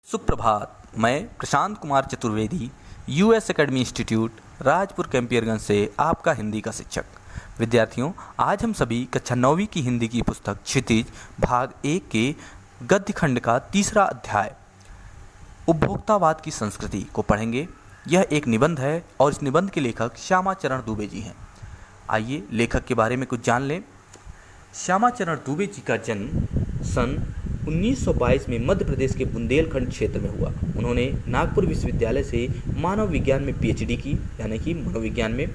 सुप्रभात। मैं Prashant Kumar Chaturvedi, US academy institute, Rajpur Campierganj से आपका हिंदी का शिक्षक। विद्यार्थियों, आज हम सभी कक्षा 9वीं की हिंदी की पुस्तक क्षितिज भाग 1 के गद्य खंड का तीसरा अध्याय उपभोक्तावाद की संस्कृति को पढ़ेंगे। यह एक निबंध है और इस निबंध के लेखक श्यामा चरण दुबे जी हैं। आइए लेखक के बारे में कुछ जान लें। श्यामा चरण दुबे जी का जन्म सन 1922 में मध्य प्रदेश के बुंदेलखंड क्षेत्र में हुआ। उन्होंने नागपुर विश्वविद्यालय से मानव विज्ञान में पीएचडी की, यानी कि मनोविज्ञान में।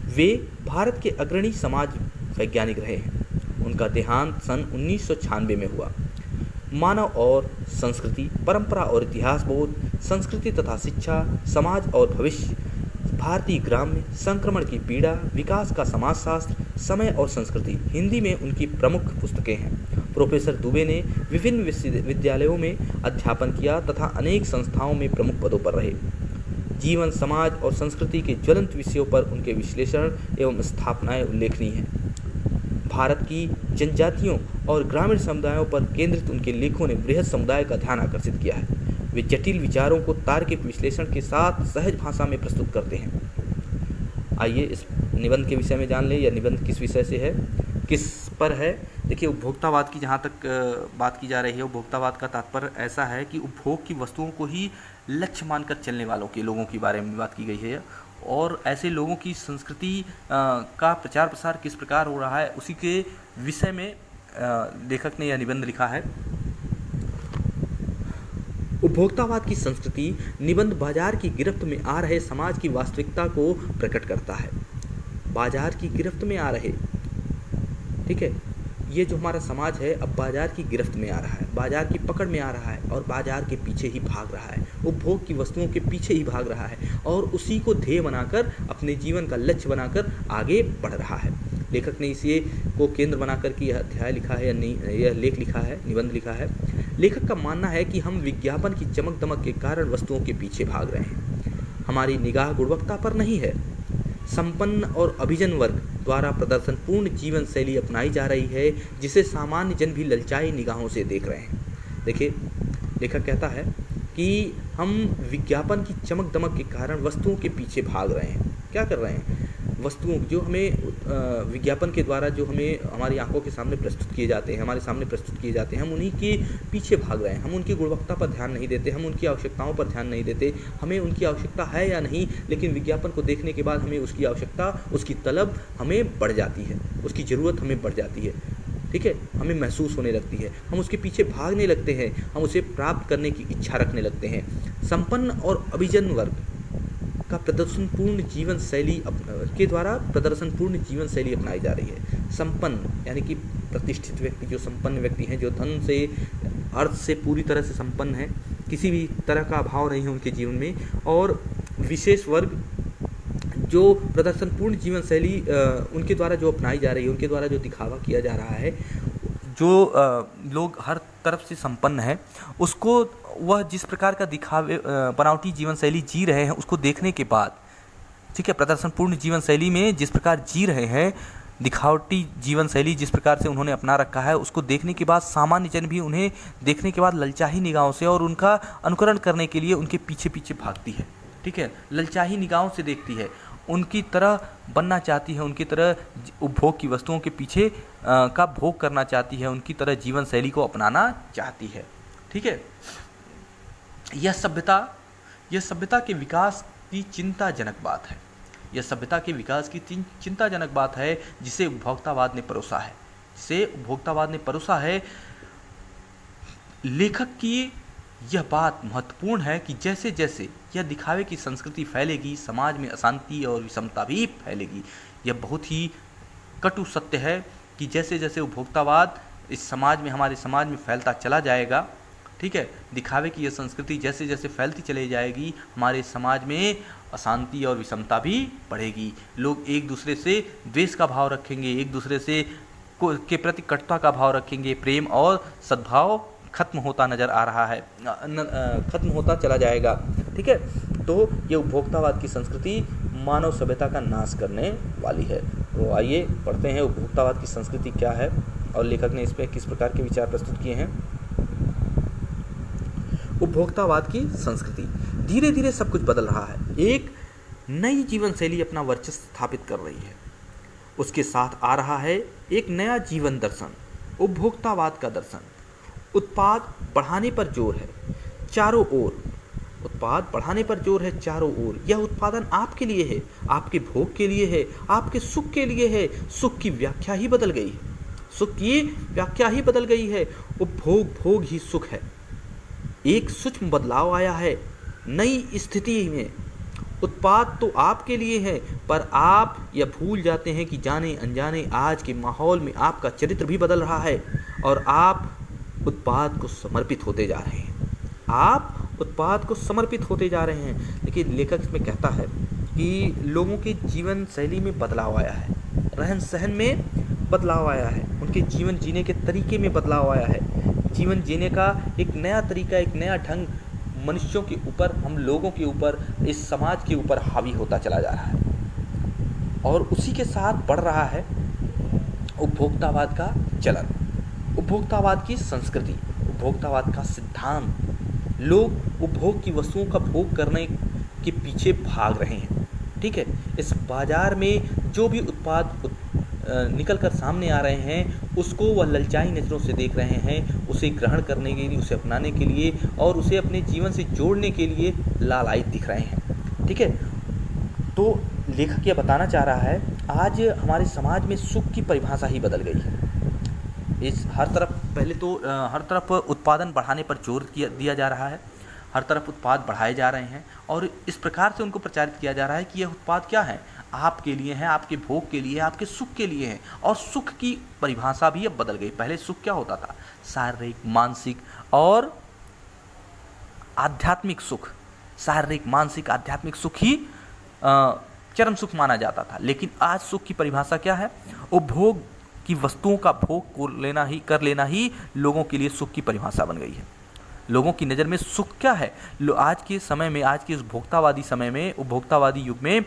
वे भारत के अग्रणी समाज वैज्ञानिक रहे हैं। उनका देहांत सन 1996 में हुआ। मानव और संस्कृति, परंपरा और इतिहास बोध, संस्कृति तथा शिक्षा, समाज और भविष्य, भारतीय ग्राम्य, संक्रमण की पीड़ा, विकास का समाजशास्त्र, समय और संस्कृति हिंदी में उनकी प्रमुख पुस्तकें हैं। प्रोफेसर दुबे ने विभिन्न विश्वविद्यालयों में अध्यापन किया तथा अनेक संस्थाओं में प्रमुख पदों पर रहे। जीवन, समाज और संस्कृति के ज्वलंत विषयों पर उनके विश्लेषण एवं स्थापनाएं उल्लेखनीय हैं। भारत की जनजातियों और ग्रामीण समुदायों पर केंद्रित उनके लेखों ने बृहद समुदाय का ध्यान आकर्षित किया है। वे जटिल विचारों को तार्किक विश्लेषण के साथ सहज भाषा में प्रस्तुत करते हैं। आइए इस निबंध के विषय में जान लें। यह निबंध किस विषय से है, किस पर है। देखिए, उपभोक्तावाद की जहाँ तक बात की जा रही है, उपभोक्तावाद का तात्पर्य ऐसा है कि उपभोग की वस्तुओं को ही लक्ष्य मानकर चलने वालों के लोगों के बारे में बात की गई है। और ऐसे लोगों की संस्कृति का प्रचार प्रसार किस प्रकार हो रहा है, उसी के विषय में लेखक ने यह निबंध लिखा है। उपभोक्तावाद की संस्कृति निबंध बाजार की गिरफ्त में आ रहे समाज की वास्तविकता को प्रकट करता है। बाजार की गिरफ्त में आ रहे, ठीक है, ये जो हमारा समाज है अब बाजार की गिरफ्त में आ रहा है, बाजार की पकड़ में आ रहा है और बाजार के पीछे ही भाग रहा है, उपभोग की वस्तुओं के पीछे ही भाग रहा है और उसी को ध्येय बनाकर, अपने जीवन का लक्ष्य बनाकर आगे बढ़ रहा है। लेखक ने इसी को केंद्र बनाकर के यह अध्याय लिखा है, यह लेख लिखा है, निबंध लिखा है। लेखक का मानना है कि हम विज्ञापन की चमक दमक के कारण वस्तुओं के पीछे भाग रहे हैं। हमारी निगाह गुणवत्ता पर नहीं है। संपन्न और अभिजन वर्ग द्वारा प्रदर्शनपूर्ण जीवन शैली अपनाई जा रही है, जिसे सामान्य जन भी ललचाई निगाहों से देख रहे हैं। देखिए, लेखक कहता है कि हम विज्ञापन की चमक दमक के कारण वस्तुओं के पीछे भाग रहे हैं। क्या कर रहे हैं? वस्तुओं जो हमें विज्ञापन के द्वारा जो हमें हमारी आंखों के सामने प्रस्तुत किए जाते हैं, हमारे सामने प्रस्तुत किए जाते हैं, हम उन्हीं के पीछे भाग रहे हैं। हम उनकी गुणवत्ता पर ध्यान नहीं देते, हम उनकी आवश्यकताओं पर ध्यान नहीं देते। हमें उनकी आवश्यकता है या नहीं, लेकिन विज्ञापन को देखने के बाद हमें उसकी आवश्यकता, उसकी तलब हमें बढ़ जाती है, उसकी ज़रूरत हमें बढ़ जाती है, ठीक है, हमें महसूस होने लगती है। हम उसके पीछे भागने लगते हैं, हम उसे प्राप्त करने की इच्छा रखने लगते हैं। संपन्न और अभिजन वर्ग का प्रदर्शनपूर्ण जीवन शैली के द्वारा प्रदर्शनपूर्ण जीवन शैली अपनाई जा रही है। संपन्न यानी कि प्रतिष्ठित व्यक्ति, जो संपन्न व्यक्ति हैं, जो धन से, अर्थ से पूरी तरह से संपन्न है, किसी भी तरह का अभाव नहीं है उनके जीवन में। और विशेष वर्ग जो प्रदर्शनपूर्ण जीवन शैली उनके द्वारा जो अपनाई जा रही है, उनके द्वारा जो दिखावा किया जा रहा है, जो लोग हर तरफ से संपन्न है, उसको वह जिस प्रकार का दिखावे बनावटी जीवन शैली जी रहे हैं, उसको देखने के बाद, ठीक है, प्रदर्शनपूर्ण जीवन शैली में जिस प्रकार जी रहे हैं, दिखावटी जीवन शैली जिस प्रकार से उन्होंने अपना रखा है, उसको देखने के बाद सामान्य जन भी उन्हें देखने के बाद ललचाही निगाहों से और उनका अनुकरण करने के लिए उनके पीछे पीछे भागती है, ठीक है, ललचाही निगाहों से देखती है, उनकी तरह बनना चाहती है, उनकी तरह उपभोग की वस्तुओं के पीछे का भोग करना चाहती है, उनकी तरह जीवन शैली को अपनाना चाहती है, ठीक है। यह सभ्यता के विकास की चिंताजनक बात है। यह सभ्यता के विकास की चिंताजनक बात है जिसे उपभोक्तावाद ने परोसा है। लेखक की यह बात महत्वपूर्ण है कि जैसे जैसे यह दिखावे की संस्कृति फैलेगी, समाज में अशांति और विषमता भी फैलेगी। यह बहुत ही कटु सत्य है कि जैसे जैसे उपभोक्तावाद इस समाज में, हमारे समाज में फैलता चला जाएगा, ठीक है, दिखावे की यह संस्कृति जैसे जैसे फैलती चली जाएगी, हमारे समाज में अशांति और विषमता भी बढ़ेगी। लोग एक दूसरे से द्वेष का भाव रखेंगे, एक दूसरे से के प्रति कटुता का भाव रखेंगे, प्रेम और सद्भाव खत्म होता नज़र आ रहा है, खत्म होता चला जाएगा, ठीक है। तो ये उपभोक्तावाद की संस्कृति मानव सभ्यता का नाश करने वाली है। तो आइए पढ़ते हैं उपभोक्तावाद की संस्कृति क्या है और लेखक ने इस पर किस प्रकार के विचार प्रस्तुत किए हैं। उपभोक्तावाद की संस्कृति। धीरे धीरे सब कुछ बदल रहा है, एक नई जीवन शैली अपना वर्चस्व स्थापित कर रही है। उसके साथ आ रहा है एक नया जीवन दर्शन, उपभोक्तावाद का दर्शन। उत्पाद बढ़ाने पर जोर है चारों ओर, उत्पाद बढ़ाने पर जोर है चारों ओर। यह उत्पादन आपके लिए है, आपके भोग के लिए है, आपके सुख के लिए है। सुख की व्याख्या ही बदल गई है, सुख की व्याख्या ही बदल गई है। उपभोग भोग ही सुख है। एक सूक्ष्म बदलाव आया है नई स्थिति में। उत्पाद तो आपके लिए है, पर आप यह भूल जाते हैं कि जाने अनजाने आज के माहौल में आपका चरित्र भी बदल रहा है और आप उत्पाद को समर्पित होते जा रहे हैं। आप उत्पाद को समर्पित होते जा रहे हैं। लेकिन लेखक इसमें कहता है कि लोगों के जीवन शैली में बदलाव आया है, रहन सहन में बदलाव आया है, उनके जीवन जीने के तरीके में बदलाव आया है। जीवन जीने का एक नया तरीका, एक नया ढंग मनुष्यों के ऊपर, हम लोगों के ऊपर, इस समाज के ऊपर हावी होता चला जा रहा है। और उसी के साथ बढ़ रहा है उपभोक्तावाद का चलन, उपभोक्तावाद की संस्कृति, उपभोक्तावाद का सिद्धांत। लोग उपभोग की वस्तुओं का भोग करने के पीछे भाग रहे हैं। ठीक है, इस बाजार में जो भी उत्पाद निकल कर सामने आ रहे हैं उसको वह ललचाई नज़रों से देख रहे हैं, उसे ग्रहण करने के लिए, उसे अपनाने के लिए और उसे अपने जीवन से जोड़ने के लिए लालायित दिख रहे हैं। ठीक है, तो लेखक यह बताना चाह रहा है आज हमारे समाज में सुख की परिभाषा ही बदल गई है। इस हर तरफ, पहले तो हर तरफ उत्पादन बढ़ाने पर जोर दिया जा रहा है, हर तरफ उत्पाद बढ़ाए जा रहे हैं और इस प्रकार से उनको प्रचारित किया जा रहा है कि यह उत्पाद क्या है, आपके लिए है, आपके भोग के लिए, आपके सुख के लिए है। और सुख की परिभाषा भी अब बदल गई। पहले सुख क्या होता था? शारीरिक, मानसिक और आध्यात्मिक सुख। शारीरिक, मानसिक, आध्यात्मिक सुख ही चरम सुख माना जाता था। लेकिन आज सुख की परिभाषा क्या है? उपभोग की वस्तुओं का भोग कर लेना ही लोगों के लिए सुख की परिभाषा बन गई है। लोगों की नज़र में सुख क्या है? आज के समय में, आज के इस उपभोक्तावादी समय में, उपभोक्तावादी युग में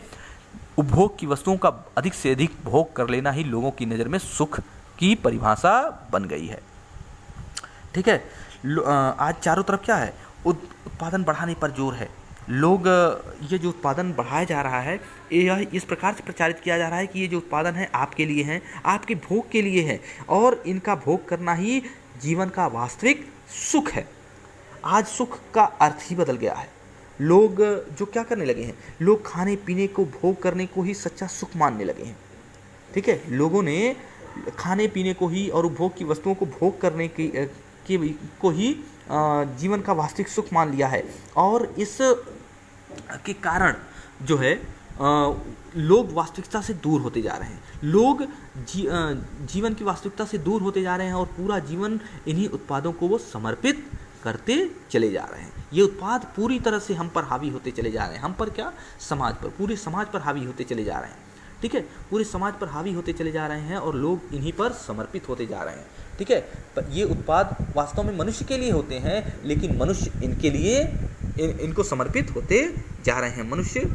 उपभोग की वस्तुओं का अधिक से अधिक भोग कर लेना ही लोगों की नज़र में सुख की परिभाषा बन गई है। ठीक है, आज चारों तरफ क्या है? उत्पादन बढ़ाने पर जोर है। लोग, ये जो उत्पादन बढ़ाया जा रहा है, यह इस प्रकार से प्रचारित किया जा रहा है कि ये जो उत्पादन है आपके लिए है, आपके भोग के लिए है और इनका भोग करना ही जीवन का वास्तविक सुख है। आज सुख का अर्थ ही बदल गया है। लोग जो क्या करने लगे हैं, लोग खाने पीने को भोग करने को ही सच्चा सुख मानने लगे हैं। ठीक है, लोगों ने खाने पीने को ही और उपभोग की वस्तुओं को भोग करने को ही जीवन का वास्तविक सुख मान लिया है। और इस के कारण जो है लोग वास्तविकता से दूर होते जा रहे हैं। लोग जीवन की वास्तविकता से दूर होते जा रहे हैं और पूरा जीवन इन्हीं उत्पादों को वो समर्पित करते चले जा रहे हैं। ये उत्पाद पूरी तरह से हम पर हावी होते चले जा रहे हैं। हम पर क्या? समाज पर, पूरे समाज पर हावी होते चले जा रहे हैं। ठीक है, पूरे समाज पर हावी होते चले जा रहे हैं और लोग इन्हीं पर समर्पित होते जा रहे हैं। ठीक है, ये उत्पाद वास्तव में मनुष्य के लिए होते हैं, लेकिन मनुष्य इनके लिए इनको समर्पित होते जा रहे हैं। मनुष्य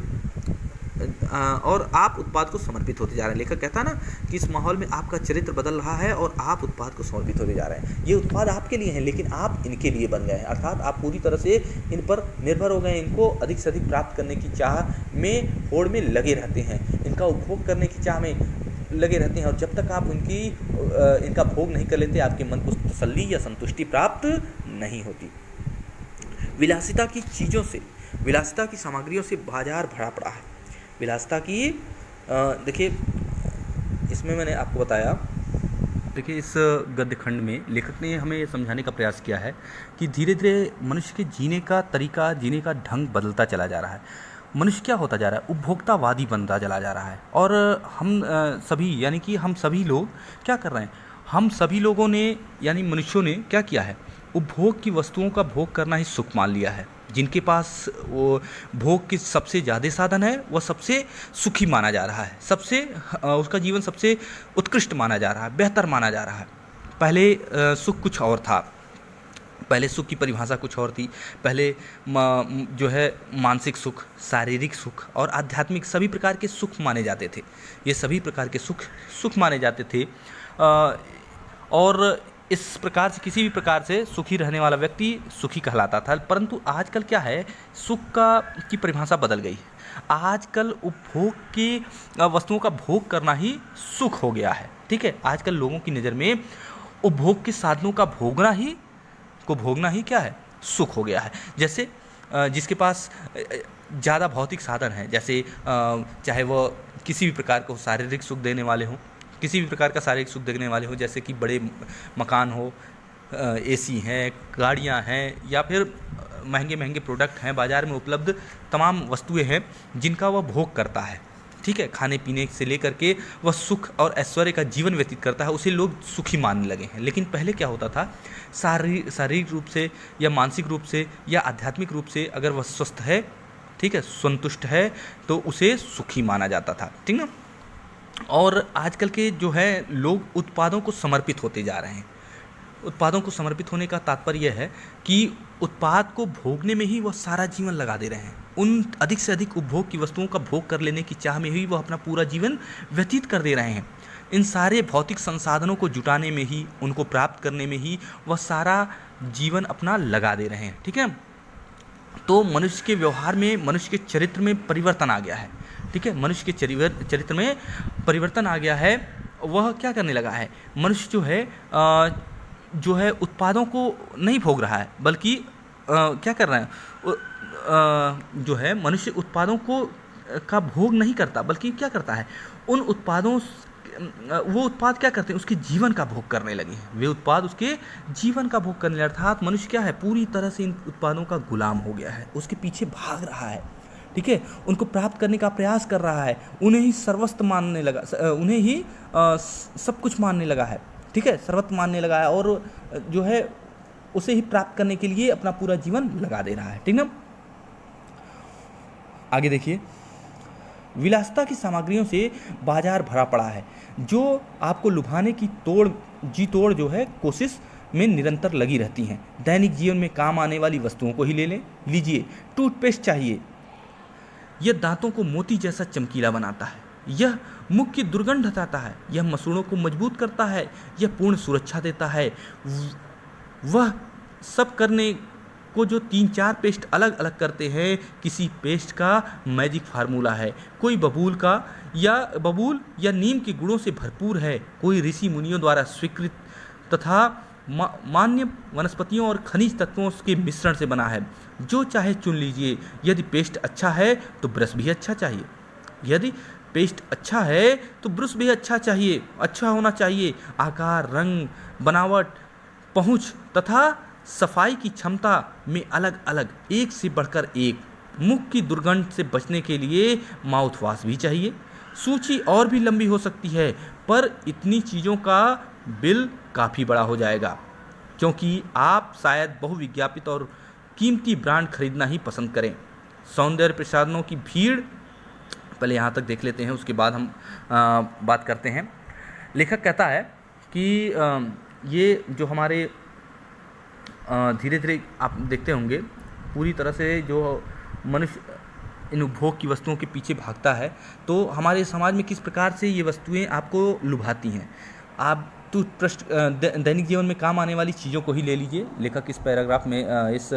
और आप उत्पाद को समर्पित होते जा रहे हैं। लेखक कहता है ना कि इस माहौल में आपका चरित्र बदल रहा है और आप उत्पाद को समर्पित होते जा रहे हैं। ये उत्पाद आपके लिए हैं, लेकिन आप इनके लिए बन गए हैं। अर्थात आप पूरी तरह से इन पर निर्भर हो गए हैं। इनको अधिक से अधिक प्राप्त करने की चाह में, होड़ में लगे रहते हैं, इनका उपभोग करने की चाह में लगे रहते हैं। और जब तक आप इनका भोग नहीं कर लेते, आपके मन को तसल्ली या संतुष्टि प्राप्त नहीं होती। विलासिता की चीज़ों से, विलासिता की सामग्रियों से बाजार भरा पड़ा है। विलासिता की, देखिए इसमें मैंने आपको बताया, देखिए इस गद्य खंड में लेखक ने हमें समझाने का प्रयास किया है कि धीरे धीरे मनुष्य के जीने का तरीका, जीने का ढंग बदलता चला जा रहा है। मनुष्य क्या होता जा रहा है? उपभोक्तावादी बनता चला जा रहा है। और हम सभी, यानी कि हम सभी लोग क्या कर रहे हैं? हम सभी लोगों ने, यानी मनुष्यों ने क्या किया है? उपभोग की वस्तुओं का भोग करना ही सुख मान लिया है। जिनके पास वो भोग के सबसे ज़्यादा साधन है, वह सबसे सुखी माना जा रहा है, सबसे उसका जीवन सबसे उत्कृष्ट माना जा रहा है, बेहतर माना जा रहा है। पहले सुख कुछ और था, पहले सुख की परिभाषा कुछ और थी। पहले जो है मानसिक सुख, शारीरिक सुख और आध्यात्मिक सभी प्रकार के सुख माने जाते थे। ये सभी प्रकार के सुख माने जाते थे। और इस प्रकार से किसी भी प्रकार से सुखी रहने वाला व्यक्ति सुखी कहलाता था। परंतु आजकल क्या है, सुख की परिभाषा बदल गई है। आजकल उपभोग की वस्तुओं का भोग करना ही सुख हो गया है। ठीक है, आजकल लोगों की नज़र में उपभोग के साधनों का भोगना ही क्या है, सुख हो गया है। जैसे जिसके पास ज़्यादा भौतिक साधन है, जैसे चाहे वह किसी भी प्रकार को शारीरिक सुख देने वाले हों, किसी भी प्रकार का शारीरिक सुख देने वाले हों, जैसे कि बड़े मकान हो, एसी हैं, गाड़ियां हैं, या फिर महंगे महंगे प्रोडक्ट हैं, बाज़ार में उपलब्ध तमाम वस्तुएं हैं जिनका वह भोग करता है। ठीक है, खाने पीने से लेकर के वह सुख और ऐश्वर्य का जीवन व्यतीत करता है, उसे लोग सुखी मानने लगे हैं। लेकिन पहले क्या होता था, शारीरिक रूप से या मानसिक रूप से या आध्यात्मिक रूप से अगर वह स्वस्थ है, ठीक है, संतुष्ट है, तो उसे सुखी माना जाता था। ठीक ना। और आजकल के जो है लोग उत्पादों को समर्पित होते जा रहे हैं। उत्पादों को समर्पित होने का तात्पर्य यह है कि उत्पाद को भोगने में ही वह सारा जीवन लगा दे रहे हैं। उन अधिक से अधिक उपभोग की वस्तुओं का भोग कर लेने की चाह में ही वह अपना पूरा जीवन व्यतीत कर दे रहे हैं। इन सारे भौतिक संसाधनों को जुटाने में ही, उनको प्राप्त करने में ही वह सारा जीवन अपना लगा दे रहे हैं। ठीक है, तो मनुष्य के व्यवहार में, मनुष्य के चरित्र में परिवर्तन आ गया है। ठीक है, मनुष्य के चरित्र में परिवर्तन आ गया है। वह क्या करने लगा है, मनुष्य जो है उत्पादों को नहीं भोग रहा है, बल्कि क्या कर रहा है, जो है मनुष्य उत्पादों का भोग नहीं करता, बल्कि क्या करता है, उन उत्पादों, वो उत्पाद क्या करते हैं, उसके जीवन का भोग करने लगे हैं। वे उत्पाद उसके जीवन का भोग करने लगे, अर्थात मनुष्य क्या है, पूरी तरह से इन उत्पादों का गुलाम हो गया है, उसके पीछे भाग रहा है। ठीक है, उनको प्राप्त करने का प्रयास कर रहा है, उन्हें ही सर्वस्व मानने लगा, उन्हें ही सब कुछ मानने लगा है। ठीक है, सर्वस्व मानने लगा है, और जो है उसे ही प्राप्त करने के लिए अपना पूरा जीवन लगा दे रहा है। ठीक ना। आगे देखिए, विलासिता की सामग्रियों से बाजार भरा पड़ा है, जो आपको लुभाने की जी तोड़ जो है कोशिश में निरंतर लगी रहती हैं। दैनिक जीवन में काम आने वाली वस्तुओं को ही लीजिए। टूथपेस्ट चाहिए, यह दांतों को मोती जैसा चमकीला बनाता है, यह मुख की दुर्गंध हटाता है, यह मसूड़ों को मजबूत करता है, यह पूर्ण सुरक्षा देता है। वह सब करने को जो 3-4 पेस्ट अलग अलग करते हैं, किसी पेस्ट का मैजिक फार्मूला है। कोई बबूल या नीम के गुणों से भरपूर है, कोई ऋषि मुनियों द्वारा स्वीकृत तथा मान्य वनस्पतियों और खनिज तत्वों के मिश्रण से बना है। जो चाहे चुन लीजिए। यदि पेस्ट अच्छा है तो ब्रश भी अच्छा चाहिए, यदि पेस्ट अच्छा है तो ब्रश भी अच्छा होना चाहिए। आकार, रंग, बनावट, पहुँच तथा सफाई की क्षमता में अलग अलग, एक से बढ़कर एक। मुख की दुर्गंध से बचने के लिए माउथ वॉश भी चाहिए। सूची और भी लंबी हो सकती है, पर इतनी चीज़ों का बिल काफ़ी बड़ा हो जाएगा, क्योंकि आप शायद बहुविज्ञापित और कीमती ब्रांड खरीदना ही पसंद करें। सौंदर्य प्रसाधनों की भीड़, पहले यहाँ तक देख लेते हैं, उसके बाद हम बात करते हैं। लेखक कहता है कि ये जो हमारे धीरे धीरे आप देखते होंगे, पूरी तरह से जो मनुष्य इन उपभोग की वस्तुओं के पीछे भागता है, तो हमारे समाज में किस प्रकार से ये वस्तुएं आपको लुभाती हैं। आप टूथब्रश, दैनिक जीवन में काम आने वाली चीज़ों को ही ले लीजिए। लेखक इस पैराग्राफ में, इस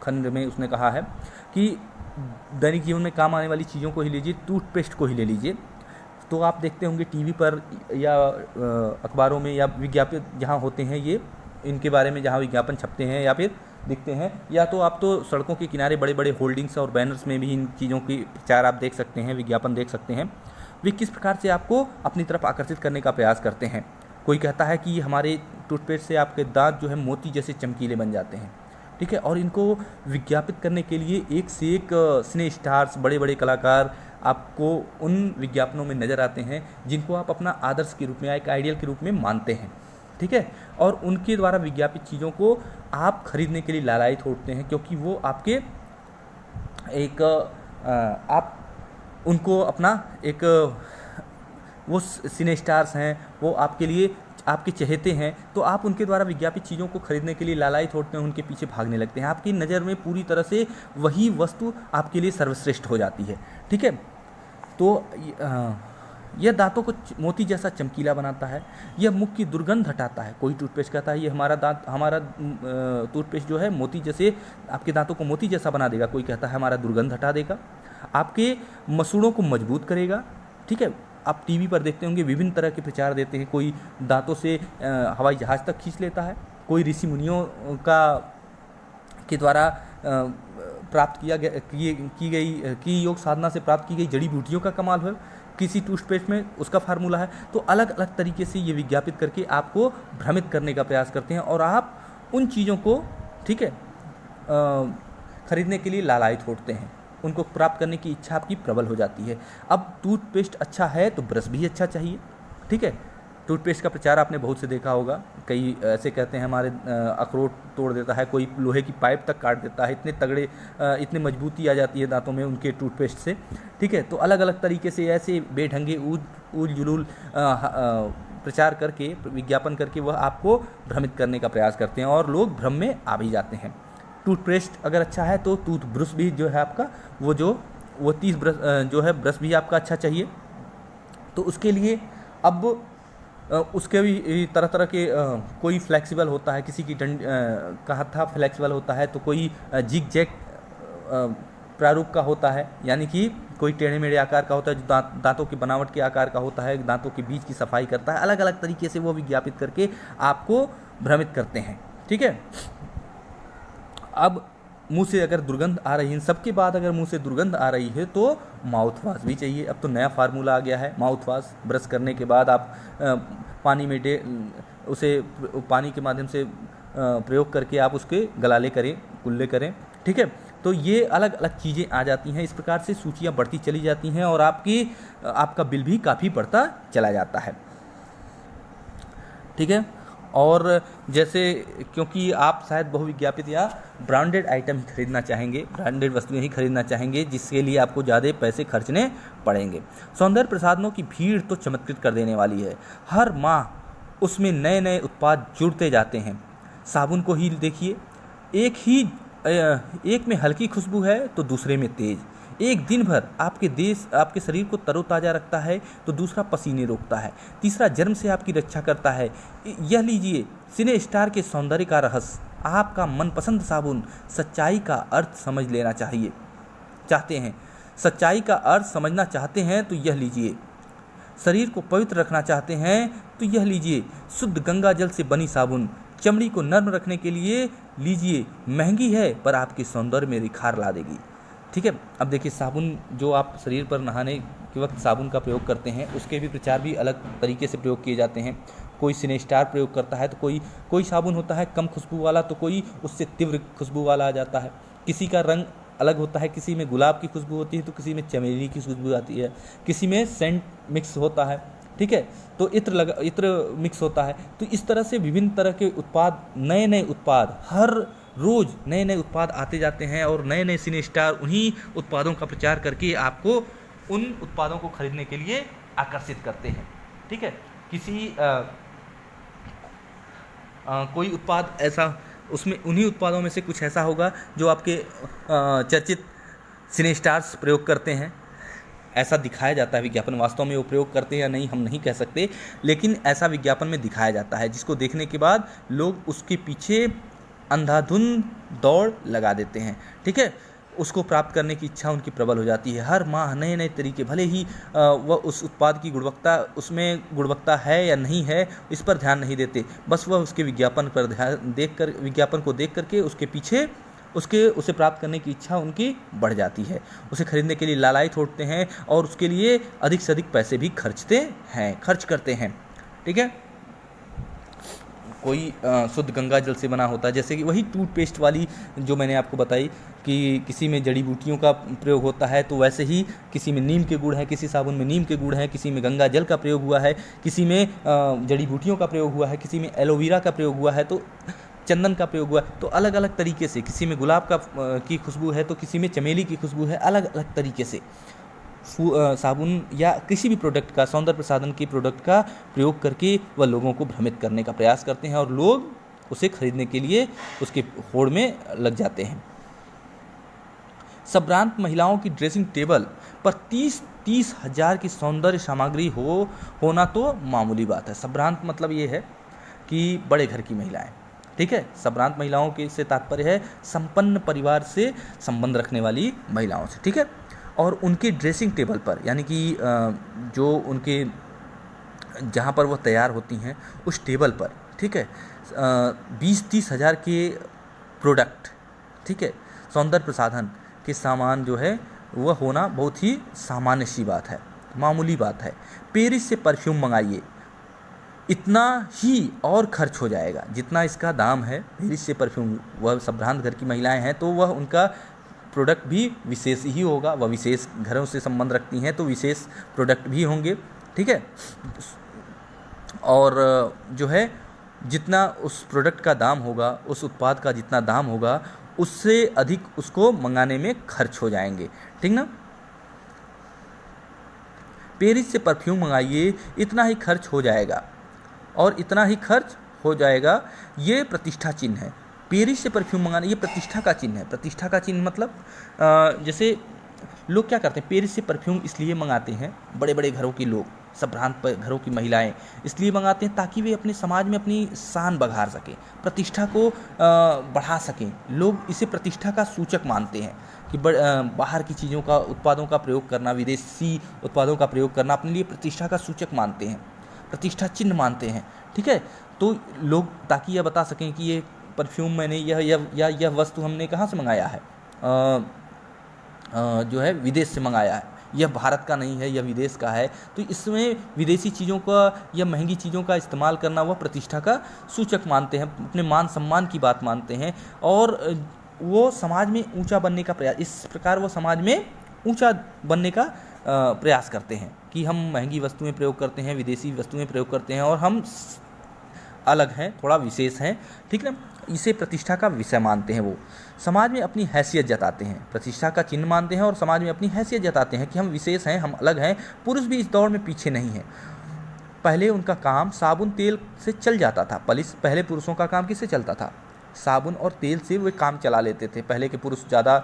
खंड में उसने कहा है कि दैनिक जीवन में काम आने वाली चीज़ों को ही लीजिए, टूथपेस्ट को ही ले लीजिए। तो आप देखते होंगे टीवी पर या अखबारों में या विज्ञापित जहाँ होते हैं, ये इनके बारे में जहाँ विज्ञापन छपते हैं या फिर दिखते हैं, या तो आप तो सड़कों के किनारे बड़े बड़े होल्डिंग्स और बैनर्स में भी इन चीज़ों की प्रचार आप देख सकते हैं, विज्ञापन देख सकते हैं। वे किस प्रकार से आपको अपनी तरफ आकर्षित करने का प्रयास करते हैं। कोई कहता है कि हमारे टूथपेस्ट से आपके दांत जो है मोती जैसे चमकीले बन जाते हैं। ठीक है, और इनको विज्ञापित करने के लिए एक से एक सिने स्टार्स, बड़े बड़े कलाकार आपको उन विज्ञापनों में नज़र आते हैं, जिनको आप अपना आदर्श के रूप में, एक आइडियल के रूप में मानते हैं। ठीक है, और उनके द्वारा विज्ञापित चीज़ों को आप खरीदने के लिए लालायित होते हैं, क्योंकि वो आपके एक आप उनको अपना एक, वो सिने स्टार्स हैं, वो आपके लिए आपके चहेते हैं, तो आप उनके द्वारा विज्ञापित चीज़ों को खरीदने के लिए लालायित होते हैं, उनके पीछे भागने लगते हैं। आपकी नज़र में पूरी तरह से वही वस्तु आपके लिए सर्वश्रेष्ठ हो जाती है। ठीक है, तो यह दांतों को मोती जैसा चमकीला बनाता है। यह मुख की दुर्गंध हटाता है। कोई टूथपेस्ट कहता है ये हमारा टूथपेस्ट जो है मोती जैसे आपके दांतों को मोती जैसा बना देगा। कोई कहता है हमारा दुर्गंध हटा देगा, आपके मसूड़ों को मजबूत करेगा। ठीक है, आप टीवी पर देखते होंगे विभिन्न तरह के प्रचार देते हैं। कोई दांतों से हवाई जहाज़ तक खींच लेता है, कोई ऋषि मुनियों के द्वारा प्राप्त की योग साधना से प्राप्त की गई जड़ी बूटियों का कमाल है किसी टूथपेस्ट में, उसका फार्मूला है। तो अलग अलग तरीके से ये विज्ञापित करके आपको भ्रमित करने का प्रयास करते हैं और आप उन चीज़ों को, ठीक है, खरीदने के लिए लालायित होते हैं। उनको प्राप्त करने की इच्छा आपकी प्रबल हो जाती है। अब टूथपेस्ट अच्छा है तो ब्रश भी अच्छा चाहिए। ठीक है, टूथपेस्ट का प्रचार आपने बहुत से देखा होगा। कई ऐसे कहते हैं हमारे अखरोट तोड़ देता है, कोई लोहे की पाइप तक काट देता है, इतने तगड़े इतने मजबूती आ जाती है दांतों में उनके टूथपेस्ट से। ठीक है, तो अलग अलग तरीके से ऐसे बेढंगे ऊल जुलूल प्रचार करके, विज्ञापन करके वह आपको भ्रमित करने का प्रयास करते हैं और लोग भ्रम में आ भी जाते हैं। टूथपेस्ट अगर अच्छा है तो टूथ ब्रश भी जो है आपका वो 30 ब्रश जो है ब्रश भी आपका अच्छा चाहिए। तो उसके लिए अब उसके भी तरह तरह के कोई फ्लेक्सिबल होता है, किसी की का हत्था फ्लेक्सिबल होता है, तो कोई जिग जैग प्रारूप का होता है, यानी कि कोई टेढ़े मेढ़े आकार का होता है, जो दांतों की बनावट के आकार का होता है, दांतों के बीच की सफाई करता है। अलग अलग तरीके से वो विज्ञापित करके आपको भ्रमित करते हैं। ठीक है, अब मुंह से अगर दुर्गंध आ रही है, इन सबके बाद अगर मुंह से दुर्गंध आ रही है तो माउथ वाश भी चाहिए। अब तो नया फार्मूला आ गया है माउथ वाश। ब्रश करने के बाद आप पानी में उसे पानी के माध्यम से प्रयोग करके आप उसके गलाले करें, कुल्ले करें। ठीक है, तो ये अलग अलग चीज़ें आ जाती हैं। इस प्रकार से सूचियाँ बढ़ती चली जाती हैं और आपका बिल भी काफ़ी बढ़ता चला जाता है। ठीक है, और जैसे क्योंकि आप शायद बहुविज्ञापित या ब्रांडेड आइटम ही खरीदना चाहेंगे, ब्रांडेड वस्तुएं ही खरीदना चाहेंगे, जिसके लिए आपको ज़्यादा पैसे खर्चने पड़ेंगे। सौंदर्य प्रसाधनों की भीड़ तो चमत्कृत कर देने वाली है। हर माह उसमें नए नए उत्पाद जुड़ते जाते हैं। साबुन को ही देखिए, एक में हल्की खुशबू है तो दूसरे में तेज। एक दिन भर आपके शरीर को तरोताज़ा रखता है तो दूसरा पसीने रोकता है, तीसरा जर्म से आपकी रक्षा करता है। यह लीजिए सिने स्टार के सौंदर्य का रहस्य। आपका मनपसंद साबुन सच्चाई का अर्थ समझ लेना चाहते हैं, सच्चाई का अर्थ समझना चाहते हैं तो यह लीजिए। शरीर को पवित्र रखना चाहते हैं तो यह लीजिए शुद्ध गंगा जल से बनी साबुन। चमड़ी को नर्म रखने के लिए लीजिए, महंगी है पर आपके सौंदर्य में निखार ला देगी। ठीक है, अब देखिए साबुन जो आप शरीर पर नहाने के वक्त साबुन का प्रयोग करते हैं, उसके भी प्रचार भी अलग तरीके से प्रयोग किए जाते हैं। कोई सिनेस्टार प्रयोग करता है तो कोई साबुन होता है कम खुशबू वाला, तो कोई उससे तीव्र खुशबू वाला आ जाता है। किसी का रंग अलग होता है, किसी में गुलाब की खुशबू होती है तो किसी में चमेली की खुशबू आती है, किसी में सेंट मिक्स होता है। ठीक है, तो इत्र मिक्स होता है। तो इस तरह से विभिन्न तरह के उत्पाद, नए नए उत्पाद, हर रोज़ नए नए उत्पाद आते जाते हैं और नए नए सिने स्टार उन्हीं उत्पादों का प्रचार करके आपको उन उत्पादों को खरीदने के लिए आकर्षित करते हैं। ठीक है, कोई उत्पाद ऐसा, उसमें उन्हीं उत्पादों में से कुछ ऐसा होगा जो आपके चर्चित सिने स्टार्स प्रयोग करते हैं, ऐसा दिखाया जाता है विज्ञापन। वास्तव में वो प्रयोग करते हैं या नहीं हम नहीं कह सकते, लेकिन ऐसा विज्ञापन में दिखाया जाता है, जिसको देखने के बाद लोग उसके पीछे अंधाधुंध दौड़ लगा देते हैं। ठीक है, उसको प्राप्त करने की इच्छा उनकी प्रबल हो जाती है। हर माह नए नए तरीके, भले ही वह उस उत्पाद की गुणवत्ता, उसमें गुणवत्ता है या नहीं है, इस पर ध्यान नहीं देते। बस वह उसके विज्ञापन को देख करके उसके पीछे उसे प्राप्त करने की इच्छा उनकी बढ़ जाती है। उसे खरीदने के लिए लालायित होते हैं और उसके लिए अधिक से अधिक पैसे भी खर्च करते हैं। ठीक है, कोई शुद्ध गंगा जल से बना होता है, जैसे कि वही टूथपेस्ट वाली जो मैंने आपको बताई कि किसी में जड़ी बूटियों का प्रयोग होता है, तो वैसे ही किसी में नीम के गुण है, किसी साबुन में नीम के गुण है, किसी में गंगा जल का प्रयोग हुआ है, किसी में जड़ी बूटियों का प्रयोग हुआ है, किसी में एलोवेरा का प्रयोग हुआ है, तो चंदन का प्रयोग हुआ है। तो अलग अलग तरीके से, किसी में गुलाब की खुशबू है तो किसी में चमेली की खुशबू है। अलग अलग तरीके से साबुन या किसी भी प्रोडक्ट का, सौंदर्य प्रसाधन के प्रोडक्ट का प्रयोग करके वह लोगों को भ्रमित करने का प्रयास करते हैं और लोग उसे खरीदने के लिए उसके होड़ में लग जाते हैं। संभ्रांत महिलाओं की ड्रेसिंग टेबल पर 30 हजार की सौंदर्य सामग्री होना तो मामूली बात है। संभ्रांत मतलब ये है कि बड़े घर की महिलाएं, ठीक है। संभ्रांत महिलाओं के से तात्पर्य है संपन्न परिवार से संबंध रखने वाली महिलाओं से, ठीक है। और उनकी ड्रेसिंग टेबल पर, यानी कि जो उनके जहाँ पर वो तैयार होती हैं उस टेबल पर, ठीक है, 20-30 हज़ार के प्रोडक्ट, ठीक है, सौंदर्य प्रसाधन के सामान जो है वह होना बहुत ही सामान्य सी बात है, मामूली बात है। पेरिस से परफ्यूम मंगाइए, इतना ही और खर्च हो जाएगा जितना इसका दाम है। पेरिस से परफ्यूम, वह संभ्रांत घर की महिलाएं हैं तो वह उनका प्रोडक्ट भी विशेष ही होगा, वह विशेष घरों से संबंध रखती हैं तो विशेष प्रोडक्ट भी होंगे, ठीक है। और जो है जितना उस प्रोडक्ट का दाम होगा, उस उत्पाद का जितना दाम होगा, उससे अधिक उसको मंगाने में खर्च हो जाएंगे, ठीक ना। पेरिस से परफ्यूम मंगाइए, इतना ही खर्च हो जाएगा, और इतना ही खर्च हो जाएगा, ये प्रतिष्ठा चिन्ह है। पेरिस से परफ्यूम मंगाना ये प्रतिष्ठा का चिन्ह है। प्रतिष्ठा का चिन्ह मतलब जैसे लोग क्या करते हैं, पेरिस से परफ्यूम इसलिए मंगाते हैं, बड़े बड़े घरों के लोग, संभ्रांत घरों की महिलाएं इसलिए मंगाते हैं ताकि वे अपने समाज में अपनी शान बघार सकें, प्रतिष्ठा को बढ़ा सकें। लोग इसे प्रतिष्ठा का सूचक मानते हैं कि बाहर की चीज़ों का, उत्पादों का प्रयोग करना, विदेशी उत्पादों का प्रयोग करना अपने लिए प्रतिष्ठा का सूचक मानते हैं, प्रतिष्ठा चिन्ह मानते हैं, ठीक है। तो लोग ताकि यह बता सकें कि ये परफ्यूम मैंने यह वस्तु हमने कहाँ से मंगाया है, जो है विदेश से मंगाया है, यह भारत का नहीं है, यह विदेश का है। तो इसमें विदेशी चीज़ों का या महंगी चीज़ों का इस्तेमाल करना वह प्रतिष्ठा का सूचक मानते हैं, अपने मान सम्मान की बात मानते हैं, और वो समाज में ऊंचा बनने का प्रयास, इस प्रकार वो समाज में ऊंचा बनने का प्रयास करते हैं कि हम महंगी वस्तुएं प्रयोग करते हैं, विदेशी वस्तुएं प्रयोग करते हैं, और हम अलग हैं, थोड़ा विशेष हैं, ठीक ना। इसे प्रतिष्ठा का विषय मानते हैं। वो समाज में अपनी हैसियत जताते हैं, प्रतिष्ठा का चिन्ह मानते हैं और समाज में अपनी हैसियत जताते हैं कि हम विशेष हैं, हम अलग हैं। पुरुष भी इस दौड़ में पीछे नहीं हैं। पहले उनका काम साबुन तेल से चल जाता था। पहले पुरुषों का काम किससे चलता था, साबुन और तेल से वे काम चला लेते थे। पहले के पुरुष ज़्यादा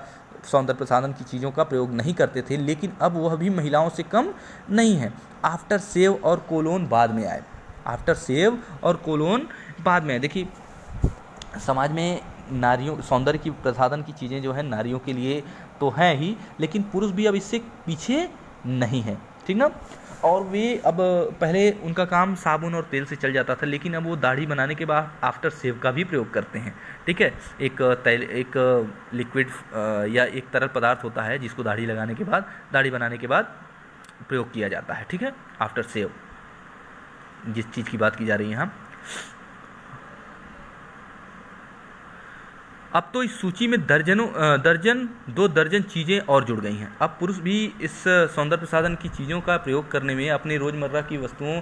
सौंदर्य प्रसाधन की चीज़ों का प्रयोग नहीं करते थे, लेकिन अब वह भी महिलाओं से कम नहीं है। आफ्टर सेव और कोलोन बाद में आए, आफ्टर सेव और कोलोन बाद में आए। देखिए समाज में नारियों, सौंदर्य की प्रसाधन की चीज़ें जो है नारियों के लिए तो हैं ही, लेकिन पुरुष भी अब इससे पीछे नहीं है, ठीक ना। और वे अब, पहले उनका काम साबुन और तेल से चल जाता था, लेकिन अब वो दाढ़ी बनाने के बाद आफ्टर सेव का भी प्रयोग करते हैं, ठीक है। एक लिक्विड या एक तरल पदार्थ होता है जिसको दाढ़ी लगाने के बाद, दाढ़ी बनाने के बाद प्रयोग किया जाता है, ठीक है, आफ्टर सेव, जिस चीज़ की बात की जा रही है यहाँ। अब तो इस सूची में दो दर्जन चीज़ें और जुड़ गई हैं। अब पुरुष भी इस सौंदर्य प्रसाधन की चीज़ों का प्रयोग करने में, अपने रोज़मर्रा की वस्तुओं,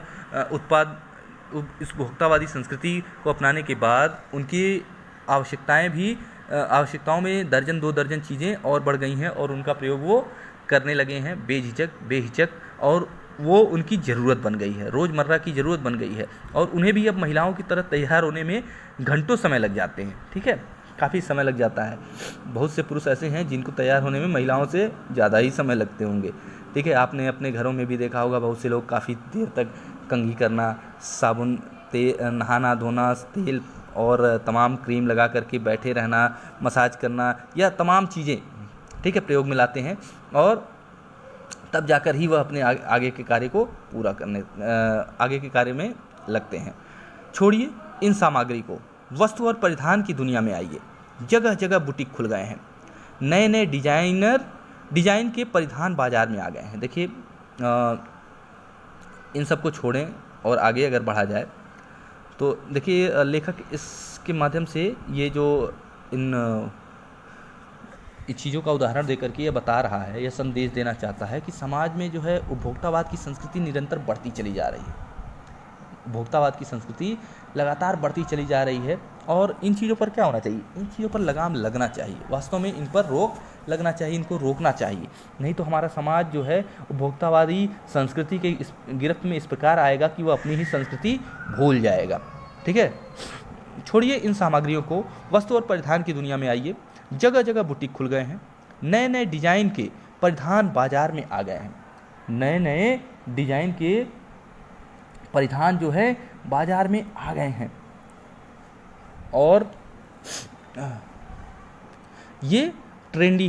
इस उपभोक्तावादी संस्कृति को अपनाने के बाद उनकी आवश्यकताओं में दो दर्जन चीज़ें और बढ़ गई हैं, और उनका प्रयोग वो करने लगे हैं बेहिचक, और वो उनकी ज़रूरत बन गई है, रोज़मर्रा की ज़रूरत बन गई है। और उन्हें भी अब महिलाओं की तरह तैयार होने में घंटों समय लग जाते हैं, ठीक है, काफ़ी समय लग जाता है। बहुत से पुरुष ऐसे हैं जिनको तैयार होने में महिलाओं से ज़्यादा ही समय लगते होंगे, ठीक है। आपने अपने घरों में भी देखा होगा, बहुत से लोग काफ़ी देर तक कंघी करना, साबुन, नहाना धोना, तेल और तमाम क्रीम लगा करके बैठे रहना, मसाज करना, या तमाम चीज़ें, ठीक है, प्रयोग में लाते हैं, और तब जाकर ही वह अपने आगे के कार्य को पूरा करने, आगे के कार्य में लगते हैं। छोड़िए इन सामग्री को, वस्तु और परिधान की दुनिया में आइए। जगह जगह बुटीक खुल गए हैं, नए नए डिजाइन के परिधान बाजार में आ गए हैं। देखिए इन सब को छोड़ें और आगे अगर बढ़ा जाए तो देखिए लेखक इसके माध्यम से ये जो इन चीज़ों का उदाहरण देकर के ये बता रहा है, यह संदेश देना चाहता है कि समाज में जो है उपभोक्तावाद की संस्कृति निरंतर बढ़ती चली जा रही है। उपभोक्तावाद की संस्कृति लगातार बढ़ती चली जा रही है, और इन चीज़ों पर क्या होना चाहिए, इन चीज़ों पर लगाम लगना चाहिए, वास्तव में इन पर रोक लगना चाहिए, इनको रोकना चाहिए। नहीं तो हमारा समाज जो है उपभोक्तावादी संस्कृति के इस गिरफ्त में इस प्रकार आएगा कि वह अपनी ही संस्कृति भूल जाएगा, ठीक है। छोड़िए इन सामग्रियों को, वस्तु और परिधान की दुनिया में आइए। जगह जगह बुटीक खुल गए हैं, नए नए डिजाइन के परिधान बाजार में आ गए हैं। नए नए डिजाइन के परिधान जो है बाजार में आ गए हैं और ये ट्रेंडी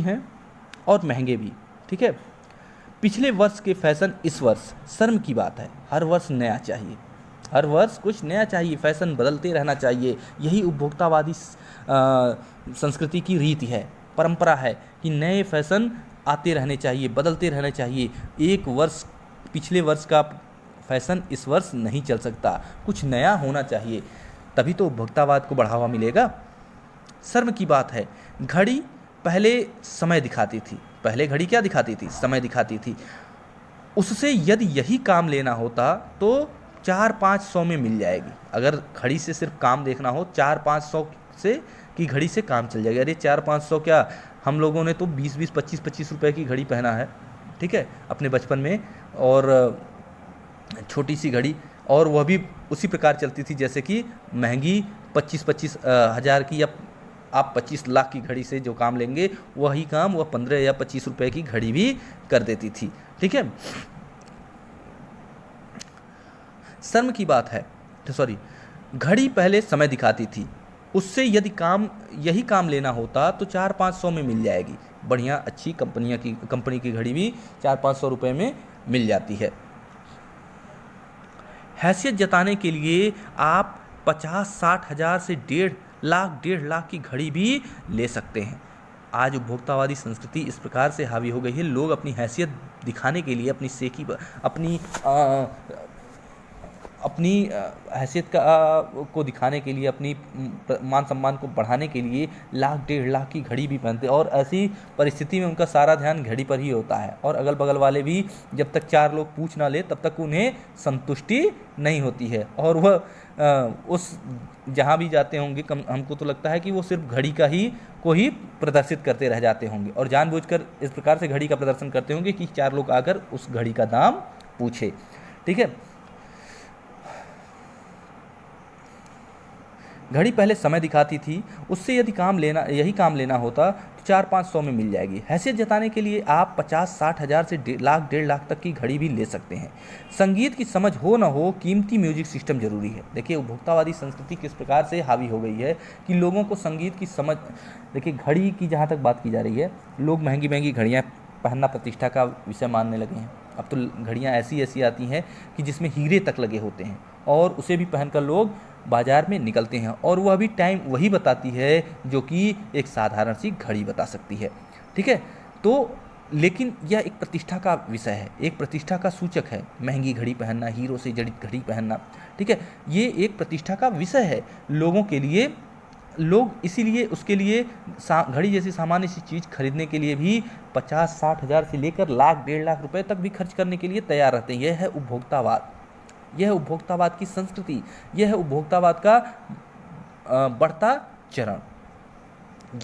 हैं और महंगे भी। ठीक है, पिछले वर्ष के फैशन इस वर्ष, शर्म की बात है। हर वर्ष नया चाहिए, हर वर्ष कुछ नया चाहिए, फैशन बदलते रहना चाहिए। यही उपभोक्तावादी संस्कृति की रीति है, परंपरा है कि नए फैशन आते रहने चाहिए, बदलते रहने चाहिए। एक वर्ष पिछले वर्ष का फैशन इस वर्ष नहीं चल सकता, कुछ नया होना चाहिए, तभी तो उपभोक्तावाद को बढ़ावा मिलेगा। शर्म की बात है, घड़ी पहले समय दिखाती थी। पहले घड़ी क्या दिखाती थी? समय दिखाती थी। उससे यदि यही काम लेना होता तो 400-500 में मिल जाएगी। अगर घड़ी से सिर्फ काम देखना हो, 400-500 से की घड़ी से काम चल जाएगा। अरे 400-500 क्या, हम लोगों ने तो 20-20, 25-25 रुपए की घड़ी पहना है, ठीक है, अपने बचपन में, और छोटी सी घड़ी, और वह भी उसी प्रकार चलती थी जैसे कि महंगी 25-25 हज़ार की या आप 25 लाख की घड़ी से जो काम लेंगे वही काम वह 15 या 25 रुपए की घड़ी भी कर देती थी। ठीक है, शर्म की बात है, घड़ी पहले समय दिखाती थी, उससे यदि यही काम लेना होता तो 400-500 में मिल जाएगी। बढ़िया अच्छी कंपनी की घड़ी भी 400-500 रुपए में मिल जाती है। हैसियत जताने के लिए आप 50-60 हज़ार से 1.5 लाख की घड़ी भी ले सकते हैं। आज उपभोक्तावादी संस्कृति इस प्रकार से हावी हो गई है, लोग अपनी हैसियत दिखाने के लिए, अपनी हैसियत को दिखाने के लिए, अपनी मान सम्मान को बढ़ाने के लिए 1.5 लाख की घड़ी भी पहनते हैं, और ऐसी परिस्थिति में उनका सारा ध्यान घड़ी पर ही होता है। और अगल बगल वाले भी जब तक 4 लोग पूछ ना ले तब तक उन्हें संतुष्टि नहीं होती है, और वह उस जहाँ भी जाते होंगे, हमको तो लगता है कि वो सिर्फ घड़ी को ही प्रदर्शित करते रह जाते होंगे, और जानबूझकर इस प्रकार से घड़ी का प्रदर्शन करते होंगे कि 4 लोग आकर उस घड़ी का दाम पूछे। ठीक है, घड़ी पहले समय दिखाती थी, उससे यदि यही काम लेना होता तो 400-500 में मिल जाएगी। हैसियत जताने के लिए आप 50-60 हज़ार से 1.5 लाख तक की घड़ी भी ले सकते हैं। संगीत की समझ हो न हो, कीमती म्यूजिक सिस्टम जरूरी है। देखिए, उपभोक्तावादी संस्कृति किस प्रकार से हावी हो गई है कि लोगों को संगीत की समझ, देखिए घड़ी की जहाँ तक बात की जा रही है, लोग महंगी महंगी घड़ियाँ पहनना प्रतिष्ठा का विषय मानने लगे हैं। अब तो घड़ियाँ ऐसी आती हैं कि जिसमें हीरे तक लगे होते हैं, और उसे भी पहनकर लोग बाजार में निकलते हैं, और वह भी टाइम वही बताती है जो कि एक साधारण सी घड़ी बता सकती है। ठीक है, तो लेकिन यह एक प्रतिष्ठा का विषय है, एक प्रतिष्ठा का सूचक है। महंगी घड़ी पहनना, हीरो से जड़ित घड़ी पहनना, ठीक है, ये एक प्रतिष्ठा का विषय है लोगों के लिए। लोग इसीलिए उसके लिए घड़ी जैसी सामान्य सी चीज़ खरीदने के लिए भी 50-60 हज़ार से लेकर 1.5 लाख रुपए तक भी खर्च करने के लिए तैयार रहते हैं। यह है उपभोक्तावाद, यह है उपभोक्तावाद की संस्कृति, यह है उपभोक्तावाद का बढ़ता चरण,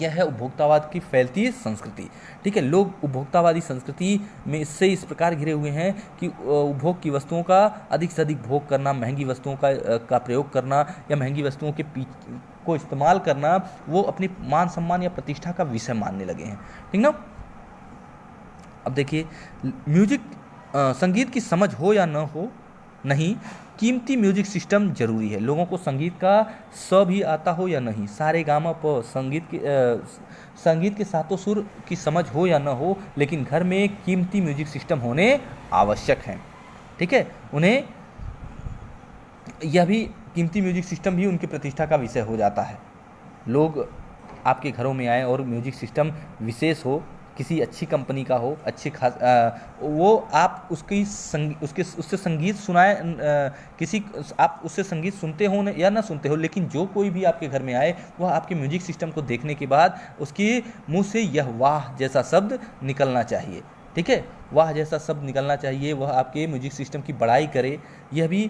यह है उपभोक्तावाद की फैलती संस्कृति। ठीक है, लोग उपभोक्तावादी संस्कृति में इससे इस प्रकार घिरे हुए हैं कि उपभोग की वस्तुओं का अधिक से अधिक भोग करना, महंगी वस्तुओं का प्रयोग करना या महंगी वस्तुओं को इस्तेमाल करना, वो अपनी मान सम्मान या प्रतिष्ठा का विषय मानने लगे हैं। ठीक ना। अब देखिए, संगीत की समझ हो या न हो, नहीं, कीमती म्यूजिक सिस्टम जरूरी है। लोगों को संगीत का स भी आता हो या नहीं, सारे गामा प, संगीत के सातों सुर की समझ हो या न हो, लेकिन घर में कीमती म्यूजिक सिस्टम होने आवश्यक हैं। ठीक है, उन्हें यह भी कीमती म्यूजिक सिस्टम भी उनकी प्रतिष्ठा का विषय हो जाता है। लोग आपके घरों में आए और म्यूजिक सिस्टम विशेष हो, किसी अच्छी कंपनी का हो, वो आप उससे संगीत सुनाए, आप उससे संगीत सुनते हो या ना सुनते हो, लेकिन जो कोई भी आपके घर में आए वह आपके म्यूजिक सिस्टम को देखने के बाद उसके मुंह से यह वाह जैसा शब्द निकलना चाहिए। ठीक है, वाह जैसा शब्द निकलना चाहिए, वह आपके म्यूजिक सिस्टम की बड़ाई करे। यह भी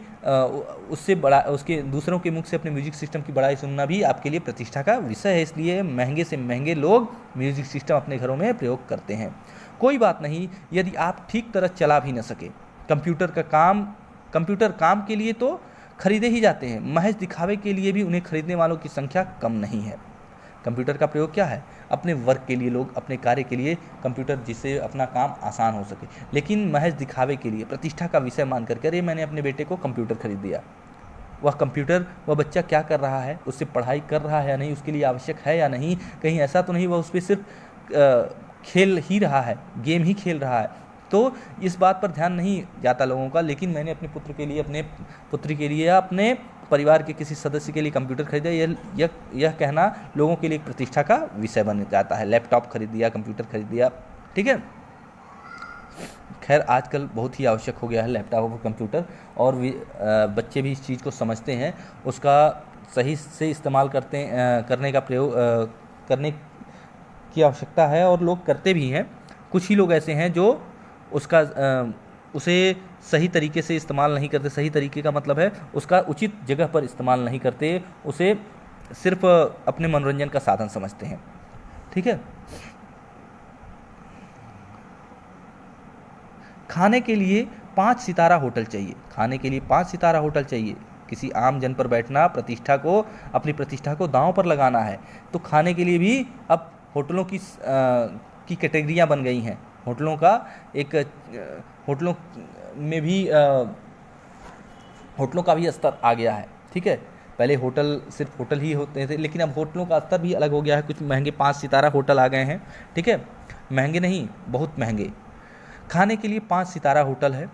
उसके दूसरों के मुख से अपने म्यूजिक सिस्टम की बड़ाई सुनना भी आपके लिए प्रतिष्ठा का विषय है। इसलिए महंगे से महंगे लोग म्यूजिक सिस्टम अपने घरों में प्रयोग करते हैं। कोई बात नहीं यदि आप ठीक तरह चला भी न सके। कंप्यूटर काम के लिए तो खरीदे ही जाते हैं, महज दिखावे के लिए भी उन्हें खरीदने वालों की संख्या कम नहीं है। कंप्यूटर का प्रयोग क्या है? अपने वर्क के लिए, लोग अपने कार्य के लिए कंप्यूटर, जिससे अपना काम आसान हो सके। लेकिन महज दिखावे के लिए, प्रतिष्ठा का विषय मान करके, अरे मैंने अपने बेटे को कंप्यूटर खरीद दिया, वह कंप्यूटर वह बच्चा क्या कर रहा है, उससे पढ़ाई कर रहा है या नहीं, उसके लिए आवश्यक है या नहीं, कहीं ऐसा तो नहीं वह उस पर सिर्फ खेल ही रहा है, गेम ही खेल रहा है। तो इस बात पर ध्यान नहीं जाता लोगों का। लेकिन मैंने अपने पुत्र के लिए, अपने पुत्री के लिए या अपने परिवार के किसी सदस्य के लिए कंप्यूटर खरीदा, यह कहना लोगों के लिए एक प्रतिष्ठा का विषय बन जाता है। लैपटॉप खरीद दिया, कंप्यूटर खरीद दिया, ठीक है। खैर आजकल बहुत ही आवश्यक हो गया है लैपटॉप और कंप्यूटर, और बच्चे भी इस चीज़ को समझते हैं, उसका सही से इस्तेमाल करने का प्रयोग करने की आवश्यकता है, और लोग करते भी हैं। कुछ ही लोग ऐसे हैं जो उसे सही तरीके से इस्तेमाल नहीं करते। सही तरीके का मतलब है उसका उचित जगह पर इस्तेमाल नहीं करते, उसे सिर्फ अपने मनोरंजन का साधन समझते हैं, ठीक है। खाने के लिए 5 सितारा होटल चाहिए, खाने के लिए 5 सितारा होटल चाहिए। किसी आम जन पर बैठना, अपनी प्रतिष्ठा को दांव पर लगाना है। तो खाने के लिए भी अब होटलों की कैटेगरियाँ बन गई हैं। होटलों का भी स्तर आ गया है, ठीक है। पहले होटल सिर्फ होटल ही होते थे, लेकिन अब होटलों का स्तर भी अलग हो गया है। कुछ महंगे 5 सितारा होटल आ गए हैं, ठीक है। महंगे नहीं, बहुत महंगे। खाने के लिए 5 सितारा होटल है,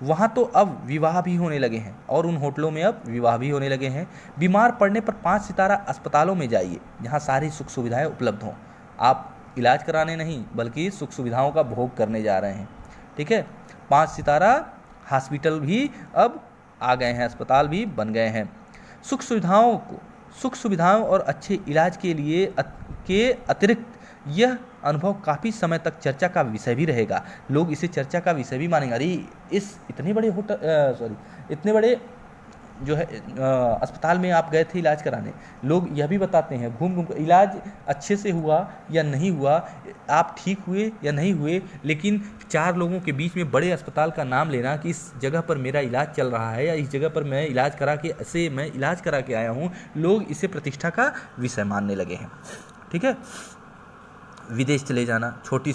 वहाँ तो अब विवाह भी होने लगे हैं, और उन होटलों में अब विवाह भी होने लगे हैं। बीमार पड़ने पर 5 सितारा अस्पतालों में जाइए, जहाँ सारी सुख सुविधाएं उपलब्ध हों। आप इलाज कराने नहीं, बल्कि सुख सुविधाओं का भोग करने जा रहे हैं, ठीक है। 5 सितारा हॉस्पिटल भी अब आ गए हैं, अस्पताल भी बन गए हैं। सुख सुविधाओं और अच्छे इलाज के अतिरिक्त यह अनुभव काफ़ी समय तक चर्चा का विषय भी रहेगा। लोग इसे चर्चा का विषय भी मानेंगे। अरे इतने बड़े जो है अस्पताल में आप गए थे इलाज कराने, लोग यह भी बताते हैं घूम कर इलाज अच्छे से हुआ या नहीं हुआ, आप ठीक हुए या नहीं हुए, लेकिन 4 लोगों के बीच में बड़े अस्पताल का नाम लेना कि इस जगह पर मेरा इलाज चल रहा है, या इस जगह पर मैं इलाज करा के आया हूँ, लोग इसे प्रतिष्ठा का विषय मानने लगे हैं, ठीक है। विदेश चले जाना, छोटे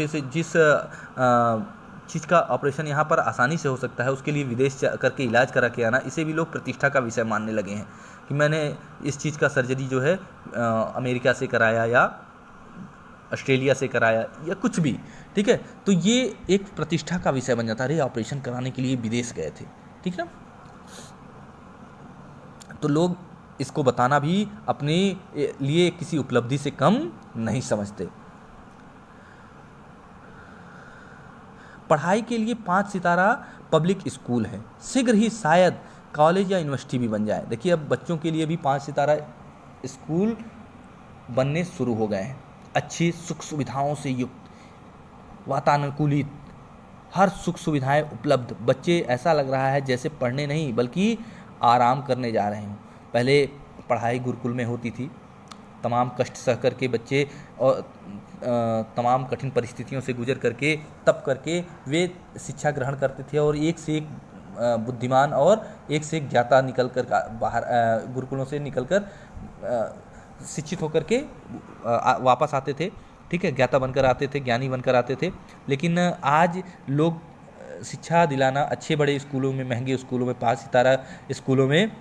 से जिस चीज़ का ऑपरेशन यहाँ पर आसानी से हो सकता है, उसके लिए विदेश करके इलाज करा के आना, इसे भी लोग प्रतिष्ठा का विषय मानने लगे हैं कि मैंने इस चीज़ का सर्जरी जो है अमेरिका से कराया या ऑस्ट्रेलिया से कराया या कुछ भी, ठीक है। तो ये एक प्रतिष्ठा का विषय बन जाता है। अरे ऑपरेशन कराने के लिए विदेश गए थे, ठीक है ना। तो लोग इसको बताना भी अपने लिए किसी उपलब्धि से कम नहीं समझते। पढ़ाई के लिए 5 सितारा पब्लिक स्कूल है, शीघ्र ही शायद कॉलेज या यूनिवर्सिटी भी बन जाए। देखिए अब बच्चों के लिए भी 5 सितारा स्कूल बनने शुरू हो गए हैं, अच्छी सुख सुविधाओं से युक्त, वातानुकूलित, हर सुख सुविधाएं उपलब्ध। बच्चे ऐसा लग रहा है जैसे पढ़ने नहीं बल्कि आराम करने जा रहे हैं। पहले पढ़ाई गुरुकुल में होती थी, तमाम कष्ट सह करके बच्चे और तमाम कठिन परिस्थितियों से गुजर करके तप करके वे शिक्षा ग्रहण करते थे, और एक से एक बुद्धिमान और एक से एक ज्ञाता निकल कर बाहर गुरुकुलों से निकल कर शिक्षित होकर के वापस आते थे, ठीक है। ज्ञाता बनकर आते थे, ज्ञानी बनकर आते थे। लेकिन आज लोग शिक्षा दिलाना अच्छे बड़े स्कूलों में, महंगे स्कूलों में, 5 सितारा स्कूलों में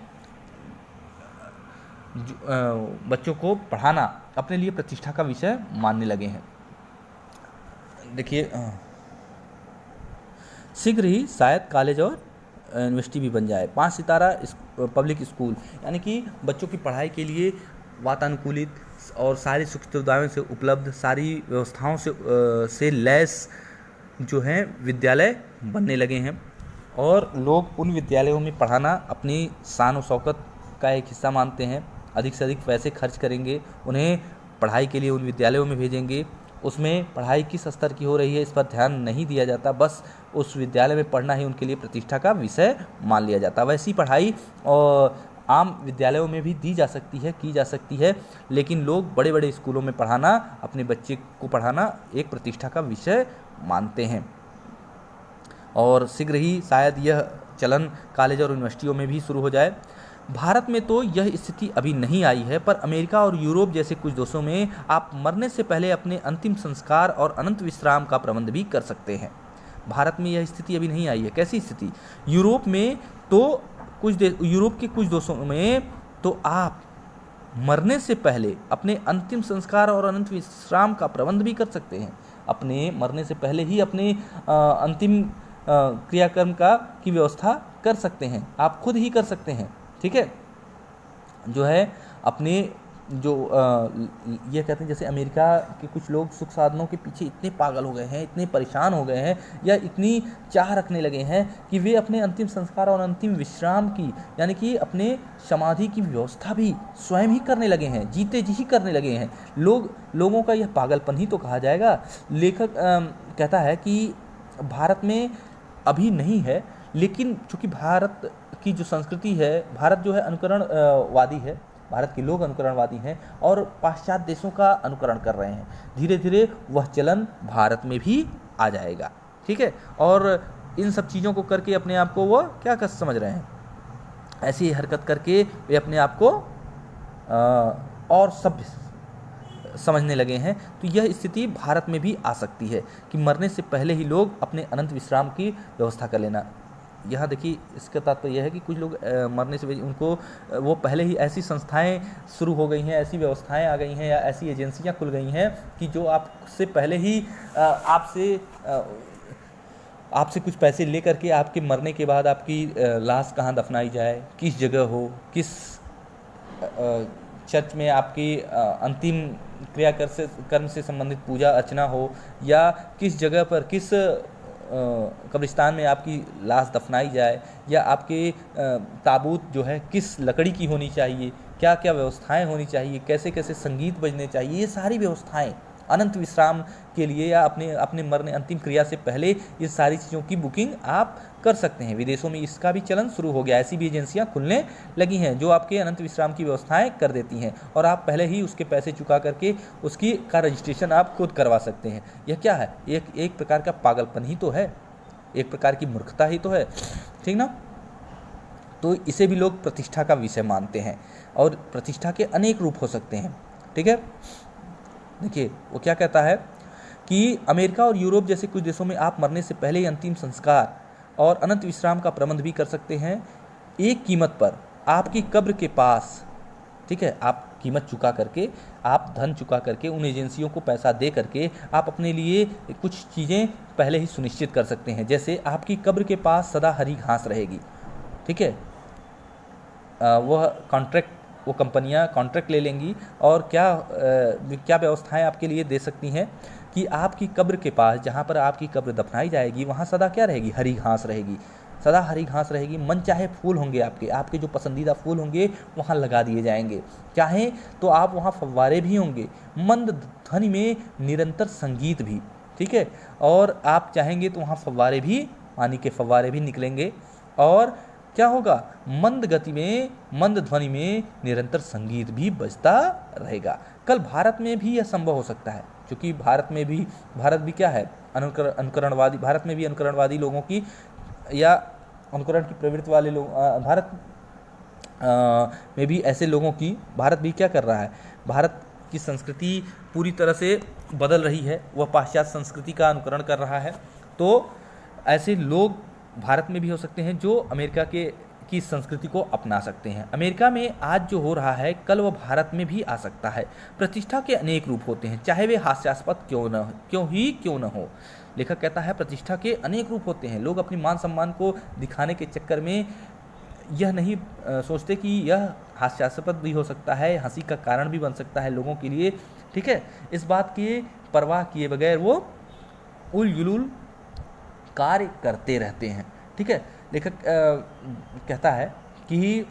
बच्चों को पढ़ाना अपने लिए प्रतिष्ठा का विषय मानने लगे हैं। देखिए शीघ्र ही शायद कॉलेज और यूनिवर्सिटी भी बन जाए। 5 सितारा पब्लिक स्कूल यानी कि बच्चों की पढ़ाई के लिए वातानुकूलित और सारी सुख सुविधाओं से उपलब्ध, सारी व्यवस्थाओं से लैस जो हैं विद्यालय बनने लगे हैं, और लोग उन विद्यालयों में पढ़ाना अपनी शान और शौकत का एक हिस्सा मानते हैं। अधिक से अधिक पैसे खर्च करेंगे, उन्हें पढ़ाई के लिए उन विद्यालयों में भेजेंगे। उसमें पढ़ाई किस स्तर की हो रही है इस पर ध्यान नहीं दिया जाता, बस उस विद्यालय में पढ़ना ही उनके लिए प्रतिष्ठा का विषय मान लिया जाता। वैसी पढ़ाई और आम विद्यालयों में भी की जा सकती है, लेकिन लोग बड़े बड़े स्कूलों में पढ़ाना, अपने बच्चे को पढ़ाना एक प्रतिष्ठा का विषय मानते हैं। और शीघ्र ही शायद यह चलन कॉलेज और यूनिवर्सिटियों में भी शुरू हो जाए। भारत में तो यह स्थिति अभी नहीं आई है, पर अमेरिका और यूरोप जैसे कुछ देशों में आप मरने से पहले अपने अंतिम संस्कार और अनंत विश्राम का प्रबंध भी कर सकते हैं। भारत में यह स्थिति अभी नहीं आई है। कैसी स्थिति? यूरोप में तो यूरोप के कुछ देशों में तो आप मरने से पहले अपने अंतिम संस्कार और अनंत विश्राम का प्रबंध भी कर सकते हैं। अपने मरने से पहले ही अपने अंतिम क्रियाक्रम की व्यवस्था कर सकते हैं, आप खुद ही कर सकते हैं। ठीक है, जो है अपने जो ये कहते हैं, जैसे अमेरिका के कुछ लोग सुख साधनों के पीछे इतने पागल हो गए हैं, इतने परेशान हो गए हैं, या इतनी चाह रखने लगे हैं कि वे अपने अंतिम संस्कार और अंतिम विश्राम की, यानी कि अपने समाधि की व्यवस्था भी स्वयं ही करने लगे हैं, जीते जी ही करने लगे हैं। लोगों का यह पागलपन ही तो कहा जाएगा। लेखक कहता है कि भारत में अभी नहीं है, लेकिन चूँकि भारत की जो संस्कृति है, भारत जो है अनुकरणवादी है, भारत के लोग अनुकरणवादी हैं और पाश्चात्य देशों का अनुकरण कर रहे हैं। धीरे धीरे वह चलन भारत में भी आ जाएगा। ठीक है, और इन सब चीज़ों को करके अपने आप को वो क्या कर समझ रहे हैं, ऐसी हरकत करके वे अपने आप को और सभ्य समझने लगे हैं। तो यह स्थिति भारत में भी आ सकती है कि मरने से पहले ही लोग अपने अनंत विश्राम की व्यवस्था कर लेना। यहाँ देखिए, इसका तात्पर्य यह है कि कुछ लोग मरने से उनको वो पहले ही ऐसी संस्थाएं शुरू हो गई हैं, ऐसी व्यवस्थाएं आ गई हैं, या ऐसी एजेंसियां खुल गई हैं कि जो आपसे पहले ही आपसे कुछ पैसे ले करके आपके मरने के बाद आपकी लाश कहाँ दफनाई जाए, किस जगह हो, किस चर्च में आपकी अंतिम कर्म से संबंधित पूजा अर्चना हो, या किस जगह पर किस कब्रिस्तान में आपकी लाश दफनाई जाए, या आपके ताबूत जो है किस लकड़ी की होनी चाहिए, क्या क्या व्यवस्थाएं होनी चाहिए, कैसे कैसे संगीत बजने चाहिए, ये सारी व्यवस्थाएं अनंत विश्राम के लिए या अपने मरने अंतिम क्रिया से पहले ये सारी चीज़ों की बुकिंग आप कर सकते हैं। विदेशों में इसका भी चलन शुरू हो गया, ऐसी भी एजेंसियां खुलने लगी हैं जो आपके अनंत विश्राम की व्यवस्थाएं कर देती हैं, और आप पहले ही उसके पैसे चुका करके उसकी का रजिस्ट्रेशन आप खुद करवा सकते हैं। यह क्या है? एक प्रकार का पागलपन ही तो है, एक प्रकार की मूर्खता ही तो है। ठीक ना? तो इसे भी लोग प्रतिष्ठा का विषय मानते हैं, और प्रतिष्ठा के अनेक रूप हो सकते हैं। ठीक है, देखिए वो क्या कहता है कि अमेरिका और यूरोप जैसे कुछ देशों में आप मरने से पहले ही अंतिम संस्कार और अनंत विश्राम का प्रबंध भी कर सकते हैं, एक कीमत पर आपकी कब्र के पास। ठीक है, आप कीमत चुका करके, आप धन चुका करके, उन एजेंसियों को पैसा दे करके आप अपने लिए कुछ चीज़ें पहले ही सुनिश्चित कर सकते हैं। जैसे आपकी कब्र के पास सदा हरी घास रहेगी। ठीक है, वो कंपनियां कॉन्ट्रैक्ट ले लेंगी, और क्या व्यवस्थाएं आपके लिए दे सकती हैं कि आपकी कब्र के पास, जहां पर आपकी कब्र दफनाई जाएगी, वहां सदा क्या रहेगी? हरी घास रहेगी, सदा हरी घास रहेगी। मन चाहे फूल होंगे, आपके जो पसंदीदा फूल होंगे वहाँ लगा दिए जाएंगे। चाहे तो आप वहाँ फव्वारे भी होंगे, मंद ध्वनि में निरंतर संगीत भी। ठीक है, और आप चाहेंगे तो वहाँ फव्वारे भी, पानी के फव्वारे भी निकलेंगे, और क्या होगा? मंद गति में, मंद ध्वनि में निरंतर संगीत भी बजता रहेगा। कल भारत में भी यह संभव हो सकता है, क्योंकि भारत भी क्या है? अनुकरणवादी। भारत में भी अनुकरणवादी लोगों की या अनुकरण की प्रवृत्ति वाले लोग, भारत में भी ऐसे लोगों की, भारत भी क्या कर रहा है? भारत की संस्कृति पूरी तरह से बदल रही है, वह पाश्चात्य संस्कृति का अनुकरण कर रहा है। तो ऐसे लोग भारत में भी हो सकते हैं जो अमेरिका की संस्कृति को अपना सकते हैं। अमेरिका में आज जो हो रहा है, कल वह भारत में भी आ सकता है। प्रतिष्ठा के अनेक रूप होते हैं, चाहे वे हास्यास्पद क्यों न हो। लेखक कहता है प्रतिष्ठा के अनेक रूप होते हैं। लोग अपनी मान सम्मान को दिखाने के चक्कर में यह नहीं सोचते कि यह हास्यास्पद भी हो सकता है, हंसी का कारण भी बन सकता है लोगों के लिए। ठीक है, इस बात की परवाह किए बगैर वो उलझुल कार्य करते रहते हैं। ठीक है, लेखक कहता है कि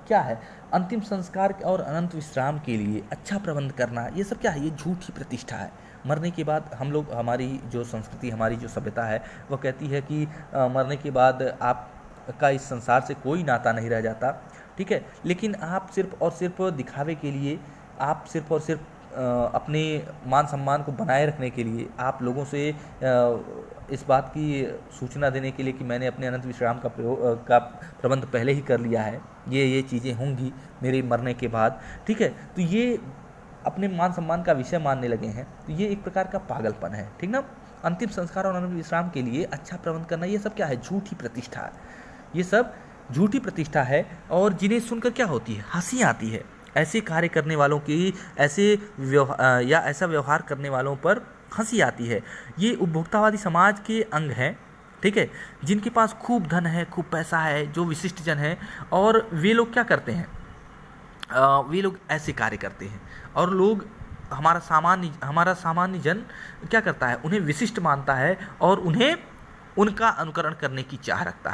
क्या है? अंतिम संस्कार और अनंत विश्राम के लिए अच्छा प्रबंध करना, ये सब क्या है? ये झूठी प्रतिष्ठा है। मरने के बाद हम लोग, हमारी जो संस्कृति, हमारी जो सभ्यता है, वो कहती है कि मरने के बाद आपका इस संसार से कोई नाता नहीं रह जाता। ठीक है, लेकिन आप सिर्फ और सिर्फ दिखावे के लिए, आप सिर्फ और सिर्फ अपने मान सम्मान को बनाए रखने के लिए, आप लोगों से इस बात की सूचना देने के लिए कि मैंने अपने अनंत विश्राम का प्रबंध पहले ही कर लिया है, ये चीज़ें होंगी मेरे मरने के बाद, ठीक है। तो ये अपने मान सम्मान का विषय मानने लगे हैं, तो ये एक प्रकार का पागलपन है, ठीक ना। अंतिम संस्कार और अनंत विश्राम के लिए अच्छा प्रबंध करना, ये सब क्या है? झूठी प्रतिष्ठा। ये सब झूठी प्रतिष्ठा है, और जिन्हें सुनकर क्या होती है? हंसी आती है। ऐसे कार्य करने वालों की, ऐसा व्यवहार करने वालों पर हंसी आती है। ये उपभोक्तावादी समाज के अंग हैं, ठीक है, जिनके पास खूब धन है, खूब पैसा है, जो विशिष्ट जन है, और वे लोग क्या करते हैं? वे लोग ऐसे कार्य करते हैं, और लोग हमारा सामान्य जन क्या करता है? उन्हें विशिष्ट मानता है, और उन्हें उनका अनुकरण करने की चाह रखता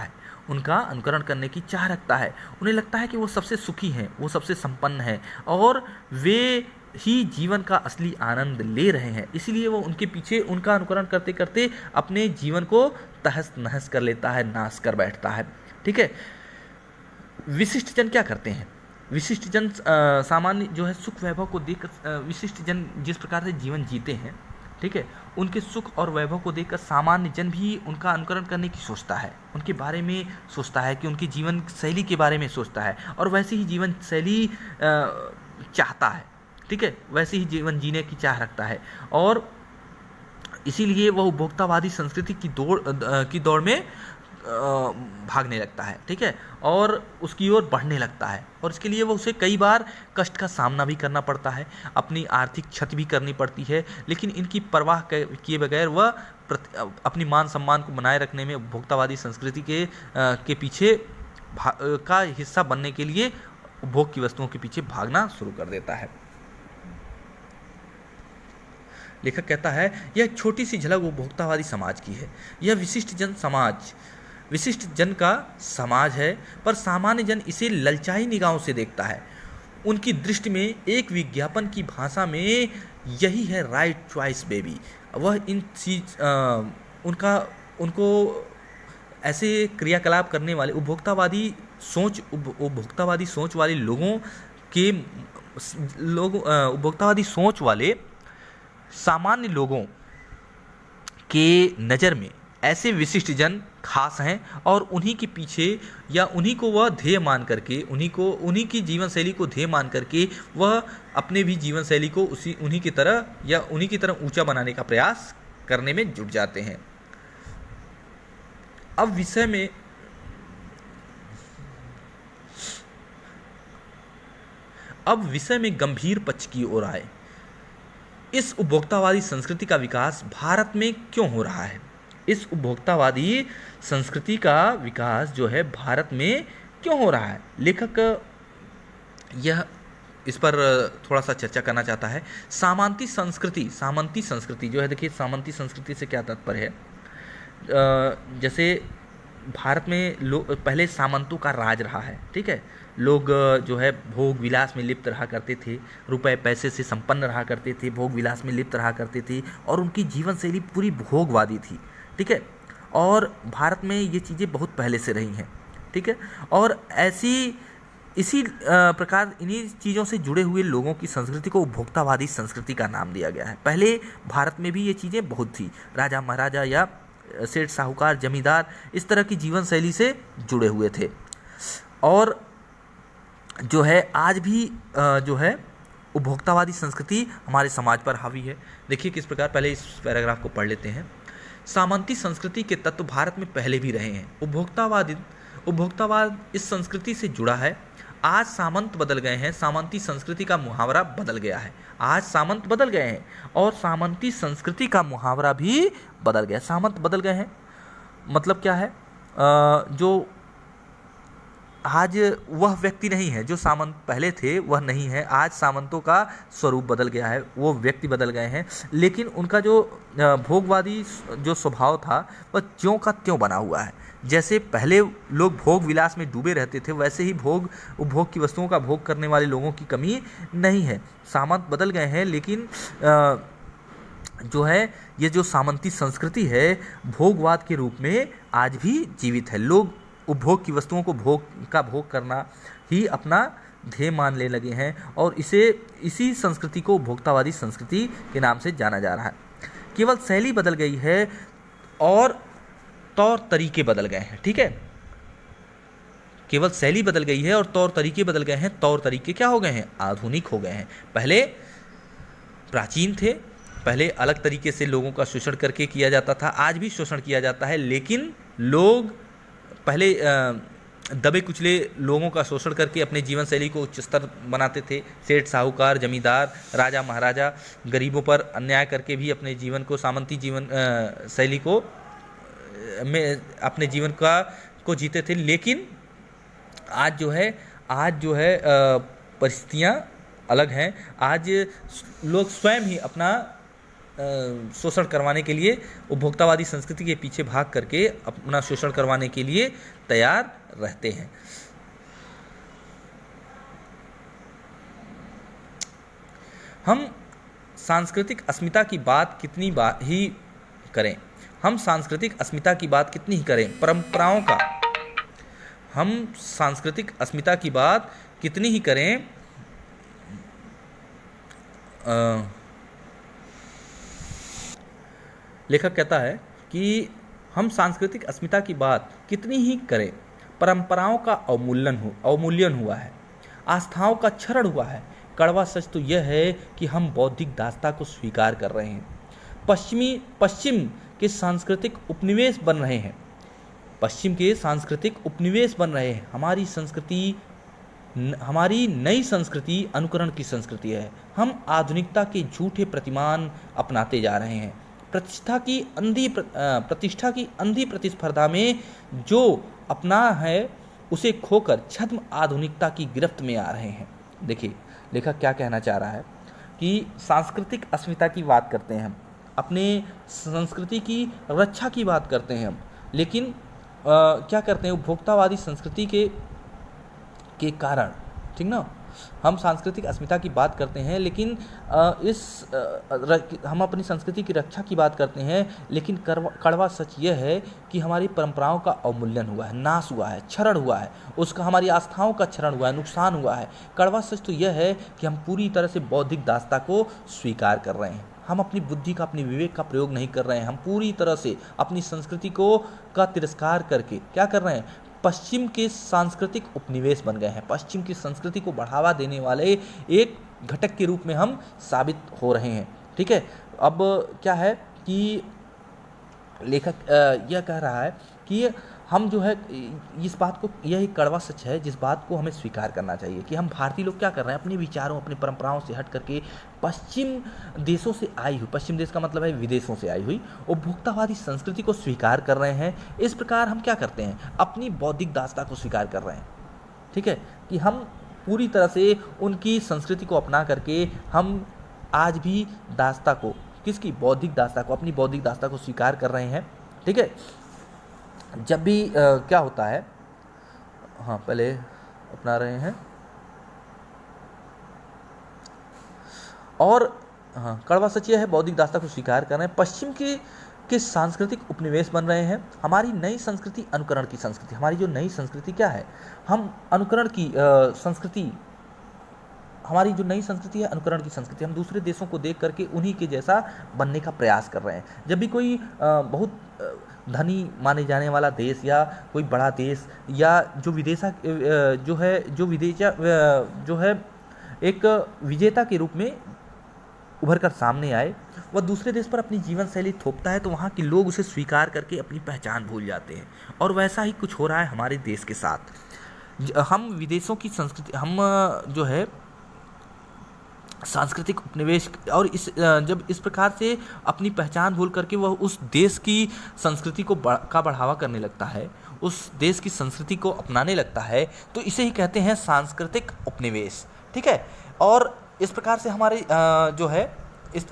है। उन्हें लगता है कि वो सबसे सुखी हैं, वो सबसे संपन्न हैं, और वे ही जीवन का असली आनंद ले रहे हैं। इसीलिए वो उनके पीछे उनका अनुकरण करते करते अपने जीवन को तहस नहस कर लेता है, नाश कर बैठता है, ठीक है। विशिष्ट जन क्या करते हैं? विशिष्ट जन सामान्य जो है सुख वैभव को देखकर, विशिष्ट जन जिस प्रकार से जीवन जीते हैं, ठीक है, उनके सुख और वैभव को देखकर सामान्य जन भी उनका अनुकरण करने की सोचता है, उनके बारे में सोचता है, कि उनकी जीवन शैली के बारे में सोचता है, और वैसे ही जीवन शैली चाहता है, ठीक है, वैसे ही जीवन जीने की चाह रखता है, और इसीलिए वह उपभोक्तावादी संस्कृति की दौड़ में भागने लगता है, ठीक है, और उसकी ओर बढ़ने लगता है, और इसके लिए वो उसे कई बार कष्ट का सामना भी करना पड़ता है, अपनी आर्थिक क्षति भी करनी पड़ती है, लेकिन इनकी परवाह किए बगैर वह अपनी मान सम्मान को बनाए रखने में उपभोक्तावादी संस्कृति के पीछे का हिस्सा बनने के लिए उपभोग की वस्तुओं के पीछे भागना शुरू कर देता है। लेखक कहता है, यह एक छोटी सी झलक उपभोक्तावादी समाज की है। यह विशिष्ट जन का समाज है, पर सामान्य जन इसे ललचाई निगाहों से देखता है। उनकी दृष्टि में एक विज्ञापन की भाषा में यही है राइट चॉइस बेबी। वह उनको ऐसे क्रियाकलाप करने वाले उपभोक्तावादी सोच वाले उपभोक्तावादी सोच वाले सामान्य लोगों के नज़र में ऐसे विशिष्ट जन खास हैं, और उन्हीं के पीछे, या उन्हीं को वह ध्येय मान करके, उन्हीं की जीवन शैली को ध्येय मान करके वह अपने भी जीवन शैली को उन्हीं की तरह ऊंचा बनाने का प्रयास करने में जुट जाते हैं। अब विषय में गंभीर पक्ष की ओर आए। इस उपभोक्तावादी संस्कृति का विकास भारत में क्यों हो रहा है? इस उपभोक्तावादी संस्कृति का विकास जो है भारत में क्यों हो रहा है? लेखक इस पर थोड़ा सा चर्चा करना चाहता है। सामंती संस्कृति जो है, देखिए सामंती संस्कृति से क्या तात्पर्य है? जैसे भारत में पहले सामंतों का राज रहा है, ठीक है, लोग जो है भोग विलास में लिप्त रहा करते थे, रुपए पैसे से संपन्न रहा करते थे, भोग विलास में लिप्त रहा करते थे, और उनकी जीवन शैली पूरी भोगवादी थी, ठीक है, और भारत में ये चीज़ें बहुत पहले से रही हैं, ठीक है, और इसी प्रकार इन्हीं चीज़ों से जुड़े हुए लोगों की संस्कृति को उपभोक्तावादी संस्कृति का नाम दिया गया है। पहले भारत में भी ये चीज़ें बहुत थी, राजा महाराजा या सेठ साहूकार जमींदार इस तरह की जीवन शैली से जुड़े हुए थे, और जो है आज भी जो है उपभोक्तावादी संस्कृति हमारे समाज पर हावी है। देखिए किस प्रकार, पहले इस पैराग्राफ को पढ़ लेते हैं। सामंती संस्कृति के तत्व भारत में पहले भी रहे हैं। उपभोक्तावाद इस संस्कृति से जुड़ा है। आज सामंत बदल गए हैं, सामंती संस्कृति का मुहावरा बदल गया है। आज सामंत बदल गए हैं और सामंती संस्कृति का मुहावरा भी बदल गया। सामंत बदल गए हैं मतलब क्या है? जो आज वह व्यक्ति नहीं है जो सामंत पहले थे, वह नहीं है। आज सामंतों का स्वरूप बदल गया है, वो व्यक्ति बदल गए हैं, लेकिन उनका जो भोगवादी जो स्वभाव था वह त्यों का त्यों बना हुआ है। जैसे पहले लोग भोग विलास में डूबे रहते थे, वैसे ही उपभोग की वस्तुओं का भोग करने वाले लोगों की कमी नहीं है। सामंत बदल गए हैं, लेकिन जो है ये जो सामंती संस्कृति है भोगवाद के रूप में आज भी जीवित है। लोग उपभोग की वस्तुओं को भोग करना ही अपना ध्येय मानने लगे हैं और इसी संस्कृति को उपभोक्तावादी संस्कृति के नाम से जाना जा रहा है। केवल शैली बदल गई है और तौर तरीके बदल गए हैं। ठीक है, केवल शैली बदल गई है और तौर तरीके बदल गए हैं। तौर तरीके क्या हो गए हैं? आधुनिक हो गए हैं। पहले प्राचीन थे, पहले अलग तरीके से लोगों का शोषण करके किया जाता था, आज भी शोषण किया जाता है, लेकिन लोग पहले दबे कुचले लोगों का शोषण करके अपने जीवन शैली को उच्च स्तर बनाते थे। सेठ साहूकार, जमींदार, राजा महाराजा गरीबों पर अन्याय करके भी अपने जीवन को, सामंती जीवन शैली को में अपने जीवन को जीते थे। लेकिन आज जो है परिस्थितियाँ अलग हैं। आज लोग स्वयं ही अपना शोषण करवाने के लिए, उपभोक्तावादी संस्कृति के पीछे भाग करके अपना शोषण करवाने के लिए तैयार रहते हैं। हम सांस्कृतिक अस्मिता की बात कितनी बार ही करें, हम सांस्कृतिक अस्मिता की बात कितनी ही करें, परंपराओं का हम सांस्कृतिक अस्मिता की बात कितनी ही करें, लेखक कहता है कि हम सांस्कृतिक अस्मिता की बात कितनी ही करें, परंपराओं का अवमूल्यन हुआ है, आस्थाओं का क्षरण हुआ है। कड़वा सच तो यह है कि हम बौद्धिक दासता को स्वीकार कर रहे हैं। पश्चिम के सांस्कृतिक उपनिवेश बन रहे हैं, पश्चिम के सांस्कृतिक उपनिवेश बन रहे हैं। हमारी नई संस्कृति अनुकरण की संस्कृति है। हम आधुनिकता के झूठे प्रतिमान अपनाते जा रहे हैं। प्रतिष्ठा की अंधी प्रतिस्पर्धा में जो अपना है उसे खोकर छद्म आधुनिकता की गिरफ्त में आ रहे हैं। देखिए लेखक क्या कहना चाह रहा है कि सांस्कृतिक अस्मिता की बात करते हैं हम, अपने संस्कृति की रक्षा की बात करते हैं हम, लेकिन क्या करते हैं, उपभोक्तावादी संस्कृति के कारण, ठीक ना, हम सांस्कृतिक अस्मिता की बात करते हैं, लेकिन हम अपनी संस्कृति की रक्षा की बात करते हैं, लेकिन कड़वा सच यह है कि हमारी परंपराओं का अवमूल्यन हुआ है, नाश हुआ है, क्षरण हुआ है, उसका हमारी आस्थाओं का क्षरण हुआ है, नुकसान हुआ है। कड़वा सच तो यह है कि हम पूरी तरह से बौद्धिक दासता को स्वीकार कर रहे हैं। हम अपनी बुद्धि का, अपने विवेक का प्रयोग नहीं कर रहे हैं। हम पूरी तरह से अपनी संस्कृति का तिरस्कार करके क्या कर रहे हैं, पश्चिम के सांस्कृतिक उपनिवेश बन गए हैं। पश्चिम की संस्कृति को बढ़ावा देने वाले एक घटक के रूप में हम साबित हो रहे हैं। ठीक है, अब क्या है कि लेखक यह कह रहा है कि हम जो है इस बात को, यह एक कड़वा सच है जिस बात को हमें स्वीकार करना चाहिए कि हम भारतीय लोग क्या कर रहे हैं, अपने विचारों, अपनी परंपराओं से हट करके पश्चिम देशों से आई हुई, पश्चिम देश का मतलब है विदेशों से आई हुई उपभोक्तावादी संस्कृति को स्वीकार कर रहे हैं। इस प्रकार हम क्या करते हैं, अपनी बौद्धिक दासता को स्वीकार कर रहे हैं। ठीक है, कि हम पूरी तरह से उनकी संस्कृति को अपना करके हम आज भी दासता को, किसकी, बौद्धिक दासता को, अपनी बौद्धिक दासता को स्वीकार कर रहे हैं। ठीक है, जब भी क्या होता है, हाँ पहले अपना रहे हैं, और हाँ कड़वा सच यह है, बौद्धिक दासता को स्वीकार कर रहे हैं। पश्चिम के सांस्कृतिक उपनिवेश बन रहे हैं। हमारी नई संस्कृति अनुकरण की संस्कृति, हमारी जो नई संस्कृति क्या है, हम अनुकरण की संस्कृति, हमारी जो नई संस्कृति है अनुकरण की संस्कृति, हम दूसरे देशों को देख करके उन्हीं के जैसा बनने का प्रयास कर रहे हैं। जब भी कोई बहुत धनी माने जाने वाला देश या कोई बड़ा देश या जो विदेशा जो है एक विजेता के रूप में उभर कर सामने आए, वह दूसरे देश पर अपनी जीवन शैली थोपता है तो वहाँ के लोग उसे स्वीकार करके अपनी पहचान भूल जाते हैं। और वैसा ही कुछ हो रहा है हमारे देश के साथ। हम विदेशों की संस्कृति, हम जो है सांस्कृतिक उपनिवेश, और जब इस प्रकार से अपनी पहचान भूल करके वह उस देश की संस्कृति को का बढ़ावा करने लगता है, उस देश की संस्कृति को अपनाने लगता है, तो इसे ही कहते हैं सांस्कृतिक उपनिवेश। ठीक है, और इस प्रकार से हमारे जो है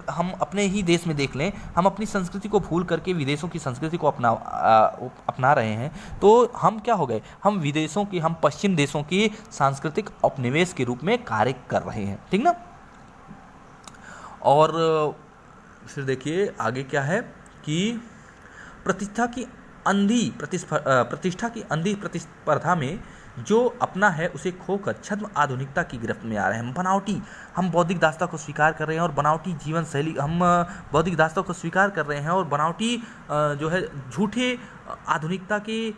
हम अपने ही देश में देख लें, हम अपनी संस्कृति को भूल करके विदेशों की संस्कृति को अपना रहे हैं, तो हम क्या हो गए, हम विदेशों की, हम पश्चिम देशों की सांस्कृतिक उपनिवेश के रूप में कार्य कर रहे हैं। ठीक ना, और फिर देखिए आगे क्या है कि प्रतिष्ठा की अंधी प्रतिस्पर्धा में जो अपना है उसे खोकर छद्म आधुनिकता की गिरफ्त में आ रहे हैं। बनावटी हम बौद्धिक दास्ता को स्वीकार कर रहे हैं और बनावटी जीवन शैली हम बौद्धिक दास्ता को स्वीकार कर रहे हैं और बनावटी जो है झूठे आधुनिकता के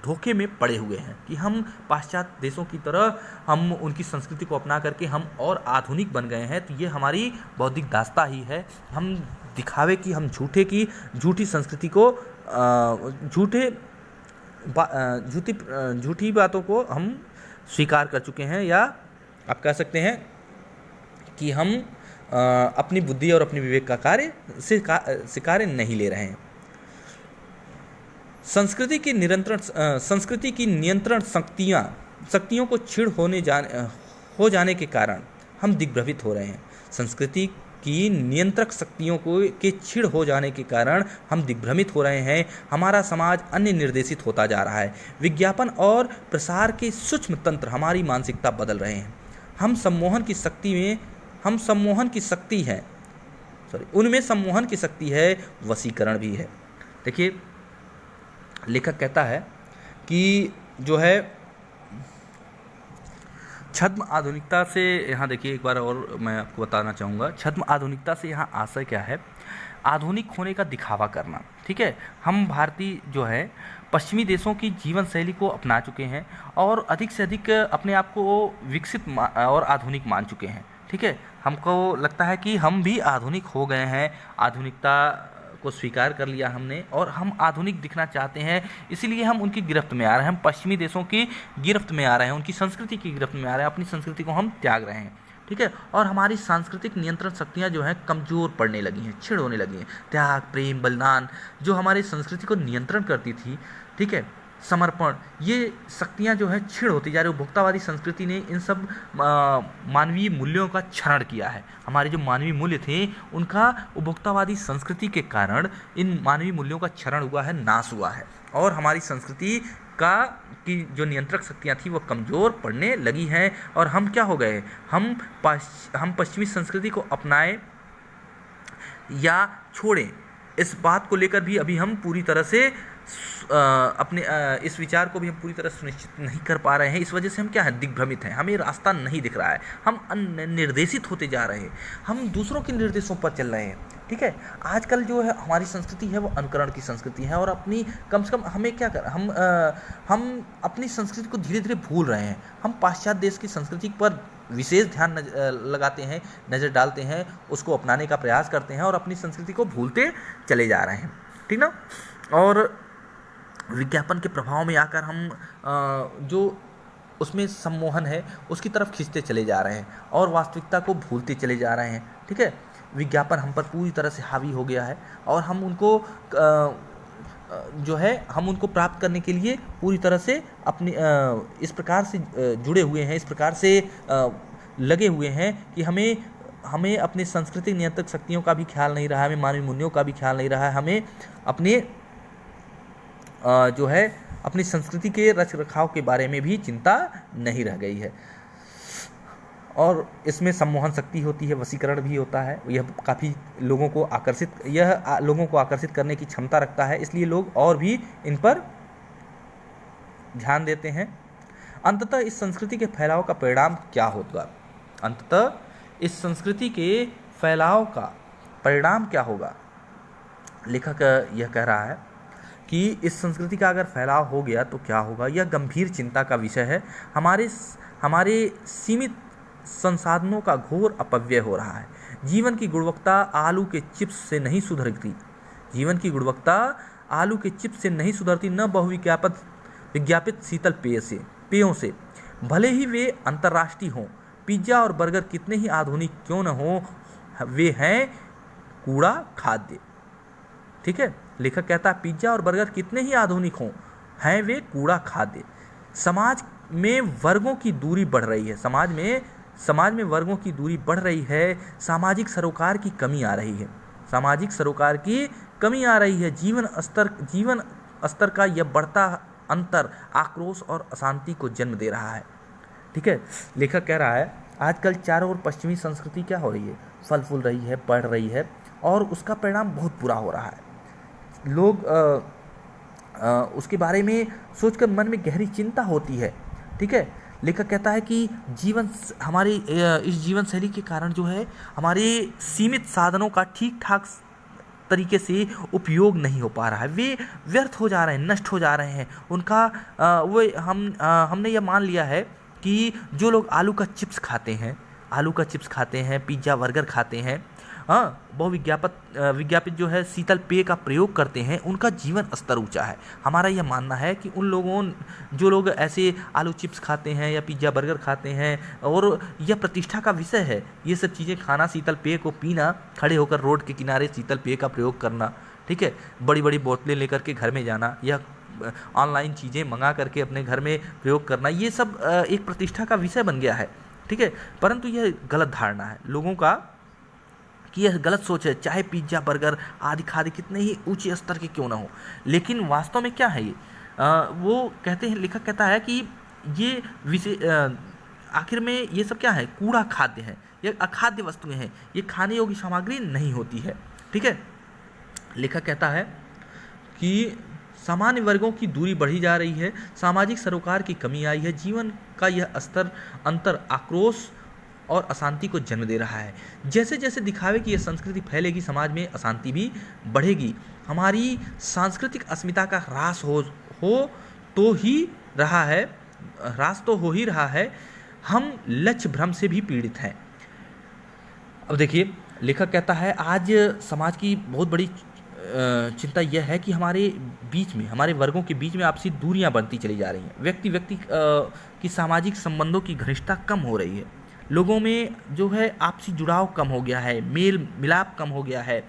धोखे में पड़े हुए हैं कि हम पाश्चात्य देशों की तरह हम उनकी संस्कृति को अपना करके हम और आधुनिक बन गए हैं। तो ये हमारी बौद्धिक दास्ता ही है। हम दिखावे की हम झूठी संस्कृति को झूठी बातों को हम स्वीकार कर चुके हैं, या आप कह सकते हैं कि हम अपनी बुद्धि और अपने विवेक का कार्य नहीं ले रहे हैं। संस्कृति की नियंत्रण शक्तियों को क्षीण हो जाने के कारण हम दिग्भ्रमित हो रहे हैं। संस्कृति की नियंत्रक शक्तियों के क्षीण हो जाने के कारण हम दिग्भ्रमित हो रहे हैं। हमारा समाज अन्य निर्देशित होता जा रहा है। विज्ञापन और प्रसार के सूक्ष्म तंत्र हमारी मानसिकता बदल रहे हैं। उनमें सम्मोहन की शक्ति है, वशीकरण भी है। देखिए, लेखक कहता है कि जो है छद्म आधुनिकता से, यहाँ देखिए एक बार और मैं आपको बताना चाहूँगा, छद्म आधुनिकता से यहाँ आशय क्या है? आधुनिक होने का दिखावा करना। ठीक है, हम भारतीय जो है पश्चिमी देशों की जीवन शैली को अपना चुके हैं और अधिक से अधिक अपने आप को विकसित और आधुनिक मान चुके हैं। ठीक है, हमको लगता है कि हम भी आधुनिक हो गए हैं, आधुनिकता को स्वीकार कर लिया हमने और हम आधुनिक दिखना चाहते हैं, इसीलिए हम उनकी गिरफ्त में आ रहे हैं। हम पश्चिमी देशों की गिरफ्त में आ रहे हैं, उनकी संस्कृति की गिरफ्त में आ रहे हैं, अपनी संस्कृति को हम त्याग रहे हैं। ठीक है, और हमारी सांस्कृतिक नियंत्रण शक्तियाँ जो हैं कमज़ोर पड़ने लगी हैं, क्षीण होने लगी हैं। त्याग, प्रेम, बलिदान जो हमारी संस्कृति को नियंत्रण करती थी, ठीक है, समर्पण, ये शक्तियाँ जो है क्षीण होती जा रही है। उपभोक्तावादी संस्कृति ने इन सब मानवीय मूल्यों का क्षरण किया है। हमारे जो मानवीय मूल्य थे उनका उपभोक्तावादी संस्कृति के कारण इन मानवीय मूल्यों का क्षरण हुआ है, नाश हुआ है और हमारी संस्कृति की जो नियंत्रक शक्तियाँ थी वो कमज़ोर पड़ने लगी हैं। और हम क्या हो गए, हम पश्चिमी संस्कृति को अपनाएं या छोड़ें, इस बात को लेकर भी अभी हम पूरी तरह से अपने इस विचार को भी हम पूरी तरह सुनिश्चित नहीं कर पा रहे हैं। इस वजह से हम क्या है, दिग्भ्रमित हैं, हमें रास्ता नहीं दिख रहा है, हम निर्देशित होते जा रहे हैं, हम दूसरों के निर्देशों पर चल रहे हैं। ठीक है, आजकल जो है हमारी संस्कृति है वो अनुकरण की संस्कृति है और अपनी कम से कम हमें क्या कर हम अपनी संस्कृति को धीरे धीरे भूल रहे हैं। हम पाश्चात्य देश की संस्कृति पर विशेष ध्यान लगाते हैं, नज़र डालते हैं, उसको अपनाने का प्रयास करते हैं और अपनी संस्कृति को भूलते चले जा रहे हैं। ठीक ना, और विज्ञापन के प्रभाव में आकर हम जो उसमें सम्मोहन है उसकी तरफ खींचते चले जा रहे हैं और वास्तविकता को भूलते चले जा रहे हैं। ठीक है, विज्ञापन हम पर पूरी तरह से हावी हो गया है और हम उनको जो है हम उनको प्राप्त करने के लिए पूरी तरह से अपनी इस प्रकार से जुड़े हुए हैं, इस प्रकार से लगे हुए हैं कि हमें अपनी सांस्कृतिक नियंत्रक शक्तियों का भी ख्याल नहीं रहा है, हमें मानवीय मूल्यों का भी ख्याल नहीं रहा है, हमें अपने जो है अपनी संस्कृति के रख रखाव के बारे में भी चिंता नहीं रह गई है। और इसमें सम्मोहन शक्ति होती है, वशीकरण भी होता है, यह काफ़ी लोगों को आकर्षित करने की क्षमता रखता है, इसलिए लोग और भी इन पर ध्यान देते हैं। अंततः इस संस्कृति के फैलाव का परिणाम क्या होगा? अंततः इस संस्कृति के फैलाव का परिणाम क्या होगा? लेखक यह कह रहा है कि इस संस्कृति का अगर फैलाव हो गया तो क्या होगा, यह गंभीर चिंता का विषय है। हमारे सीमित संसाधनों का घोर अपव्यय हो रहा है। जीवन की गुणवत्ता आलू के चिप्स से नहीं सुधरती, जीवन की गुणवत्ता आलू के चिप्स से नहीं सुधरती, न बहुविज्ञापित शीतल पेयों से, भले ही वे अंतर्राष्ट्रीय हों। पिज्ज़ा और बर्गर कितने ही आधुनिक क्यों न हों, वे हैं कूड़ा खाद्य। ठीक है, लेखक कहता है पिज्ज़ा और बर्गर कितने ही आधुनिक हों, हैं वे कूड़ा खाद्य। समाज में वर्गों की दूरी बढ़ रही है, समाज में वर्गों की दूरी बढ़ रही है, सामाजिक सरोकार की कमी आ रही है, सामाजिक सरोकार की कमी आ रही है। जीवन स्तर का यह बढ़ता अंतर आक्रोश और अशांति को जन्म दे रहा है। ठीक है, लेखक कह रहा है आजकल चारों ओर पश्चिमी संस्कृति क्या हो रही है, फल फूल रही है, बढ़ रही है और उसका परिणाम बहुत बुरा हो रहा है। लोग उसके बारे में सोचकर मन में गहरी चिंता होती है। ठीक है। लेखक कहता है कि हमारी इस जीवन शैली के कारण जो है हमारे सीमित साधनों का ठीक ठाक तरीके से उपयोग नहीं हो पा रहा है, वे व्यर्थ हो जा रहे हैं, नष्ट हो जा रहे हैं। उनका हमने यह मान लिया है कि जो लोग आलू का चिप्स खाते हैं, पिज्ज़ा बर्गर खाते हैं, विज्ञापित जो है शीतल पेय का प्रयोग करते हैं, उनका जीवन स्तर ऊंचा है। हमारा यह मानना है कि जो लोग ऐसे आलू चिप्स खाते हैं या पिज्ज़ा बर्गर खाते हैं, और यह प्रतिष्ठा का विषय है, ये सब चीज़ें खाना, शीतल पेय को पीना, खड़े होकर रोड के किनारे शीतल पेय का प्रयोग करना, ठीक है, बड़ी बड़ी बोतलें लेकर के घर में जाना, या ऑनलाइन चीज़ें मंगा करके अपने घर में प्रयोग करना, ये सब एक प्रतिष्ठा का विषय बन गया है, ठीक है। परंतु यह गलत धारणा है लोगों का, कि यह गलत सोच है, चाहे पिज्ज़ा बर्गर आदि खाद्य कितने ही ऊंचे स्तर के क्यों ना हो। लेकिन वास्तव में क्या है ये, वो कहते हैं, लेखक कहता है कि ये विषय आखिर में ये सब क्या है, कूड़ा खाद्य है, ये अखाद्य वस्तुएं हैं, ये खाने योग्य सामग्री नहीं होती है, ठीक है। लेखक कहता है कि सामान्य वर्गों की दूरी बढ़ी जा रही है, सामाजिक सरोकार की कमी आई है, जीवन का यह अंतर आक्रोश और अशांति को जन्म दे रहा है। जैसे जैसे दिखावे की यह संस्कृति फैलेगी, समाज में अशांति भी बढ़ेगी। हमारी सांस्कृतिक अस्मिता का ह्रास तो हो ही रहा है। हम लक्ष्य भ्रम से भी पीड़ित हैं। अब देखिए, लेखक कहता है आज समाज की बहुत बड़ी चिंता यह है कि हमारे वर्गों के बीच में आपसी दूरियां बढ़ती चली जा रही हैं। व्यक्ति की सामाजिक संबंधों की घनिष्ठता कम हो रही है। लोगों में जो है आपसी जुड़ाव कम हो गया है, मेल मिलाप कम हो गया है।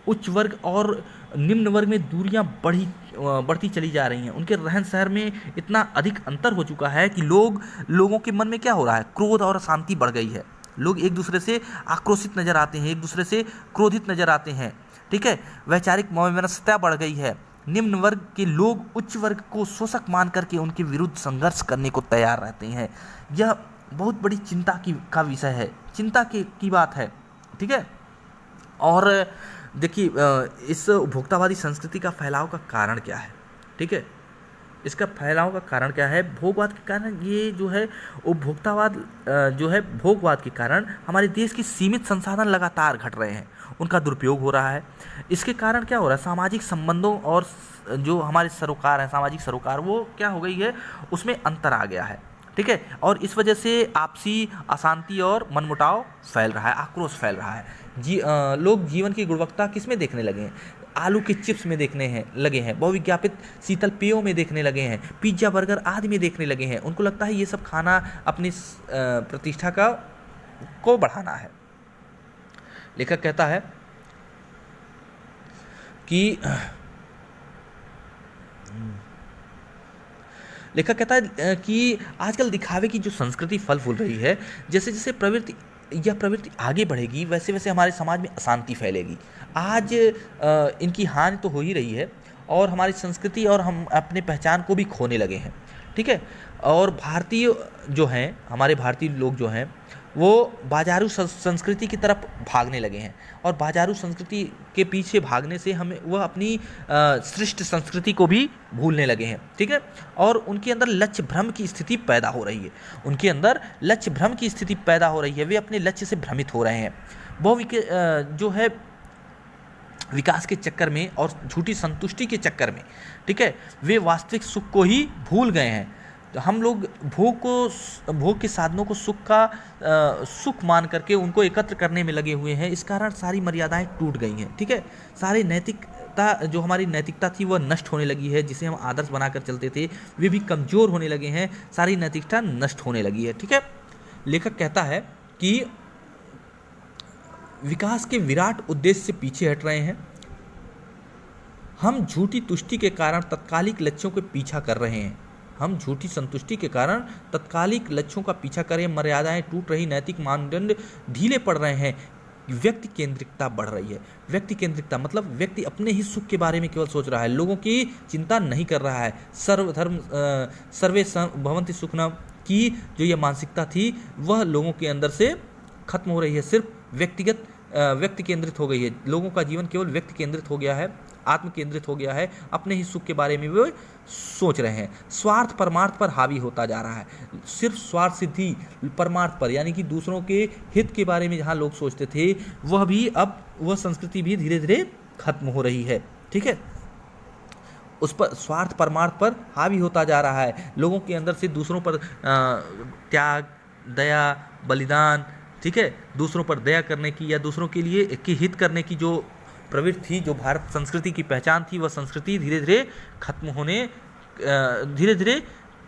उच्च वर्ग और निम्न वर्ग में दूरियां बढ़ती चली जा रही हैं। उनके रहन सहन में इतना अधिक अंतर हो चुका है कि लोगों के मन में क्या हो रहा है, क्रोध और अशांति बढ़ गई है। लोग एक दूसरे से आक्रोशित नजर आते हैं, एक दूसरे से क्रोधित नजर आते हैं, ठीक है। वैचारिक वैमनस्यता बढ़ गई है। निम्न वर्ग के लोग उच्च वर्ग को शोषक मान करके उनके विरुद्ध संघर्ष करने को तैयार रहते हैं। यह बहुत बड़ी चिंता का विषय है, चिंता की बात है, ठीक है। और देखिए, इस उपभोक्तावादी संस्कृति का फैलाव का कारण क्या है, ठीक है। इसका फैलाव का कारण क्या है, भोगवाद के कारण। ये जो है उपभोक्तावाद जो है भोगवाद के कारण हमारे देश की सीमित संसाधन लगातार घट रहे हैं, उनका दुरुपयोग हो रहा है। इसके कारण क्या हो रहा है, सामाजिक संबंधों और जो हमारे सरोकार है, सामाजिक सरोकार, वो क्या हो गई है, उसमें अंतर आ गया है, ठीक है। और इस वजह से आपसी अशांति और मनमुटाव फैल रहा है, आक्रोश फैल रहा है। लोग जीवन की गुणवत्ता किस में देखने लगे हैं, आलू के चिप्स में देखने लगे हैं, बहुविज्ञापित शीतल पेयों में देखने लगे हैं, पिज्ज़ा बर्गर आदि में देखने लगे हैं। उनको लगता है ये सब खाना अपनी प्रतिष्ठा को बढ़ाना है। लेखक कहता है कि आजकल दिखावे की जो संस्कृति फल फूल रही है, जैसे जैसे प्रवृत्ति आगे बढ़ेगी, वैसे वैसे हमारे समाज में अशांति फैलेगी। आज इनकी हानि तो हो ही रही है, और हमारी संस्कृति और हम अपने पहचान को भी खोने लगे हैं, ठीक है। और हमारे भारतीय लोग जो हैं, वो बाजारू संस्कृति की तरफ भागने लगे हैं, और बाजारू संस्कृति के पीछे भागने से वह अपनी श्रेष्ठ संस्कृति को भी भूलने लगे हैं, ठीक है। और उनके अंदर लक्ष्य भ्रम की स्थिति पैदा हो रही है, वे अपने लक्ष्य से भ्रमित हो रहे हैं। जो है विकास के चक्कर में और झूठी संतुष्टि के चक्कर में, ठीक है, वे वास्तविक सुख को ही भूल गए हैं। तो हम लोग भोग के साधनों को सुख मान करके उनको एकत्र करने में लगे हुए हैं। इस कारण सारी मर्यादाएं टूट गई हैं, ठीक है। सारी जो हमारी नैतिकता थी वह नष्ट होने लगी है, जिसे हम आदर्श बनाकर चलते थे, वे भी कमजोर होने लगे हैं, सारी नैतिकता नष्ट होने लगी है, ठीक है। लेखक कहता है कि विकास के विराट उद्देश्य से पीछे हट रहे हैं। हम झूठी तुष्टि के कारण तात्कालिक लक्ष्यों के पीछा कर रहे हैं। हम झूठी संतुष्टि के कारण तात्कालिक लक्ष्यों का पीछा करें, मर्यादाएं टूट रही, नैतिक मानदंड ढीले पड़ रहे हैं, व्यक्ति केंद्रिकता बढ़ रही है। व्यक्ति केंद्रिकता मतलब व्यक्ति अपने ही सुख के बारे में केवल सोच रहा है, लोगों की चिंता नहीं कर रहा है। सर्वे भवन्ति सुखिनः की जो ये मानसिकता थी वह लोगों के अंदर से खत्म हो रही है। सिर्फ व्यक्तिगत व्यक्ति केंद्रित हो गई है। लोगों का जीवन केवल व्यक्ति केंद्रित हो गया है, आत्म केंद्रित हो गया है, अपने ही सुख के बारे में वे सोच रहे हैं। स्वार्थ परमार्थ पर हावी होता जा रहा है, सिर्फ स्वार्थ सिद्धि परमार्थ पर, यानी कि दूसरों के हित के बारे में जहाँ लोग सोचते थे वह भी अब वह संस्कृति भी धीरे धीरे खत्म हो रही है। ठीक है, उस पर स्वार्थ परमार्थ पर हावी होता जा रहा है। लोगों के अंदर से दूसरों पर त्याग, दया, बलिदान, ठीक है, दूसरों पर दया करने की या दूसरों के लिए के हित करने की जो प्रवृत्ति थी, जो भारत संस्कृति की पहचान थी, वह संस्कृति धीरे धीरे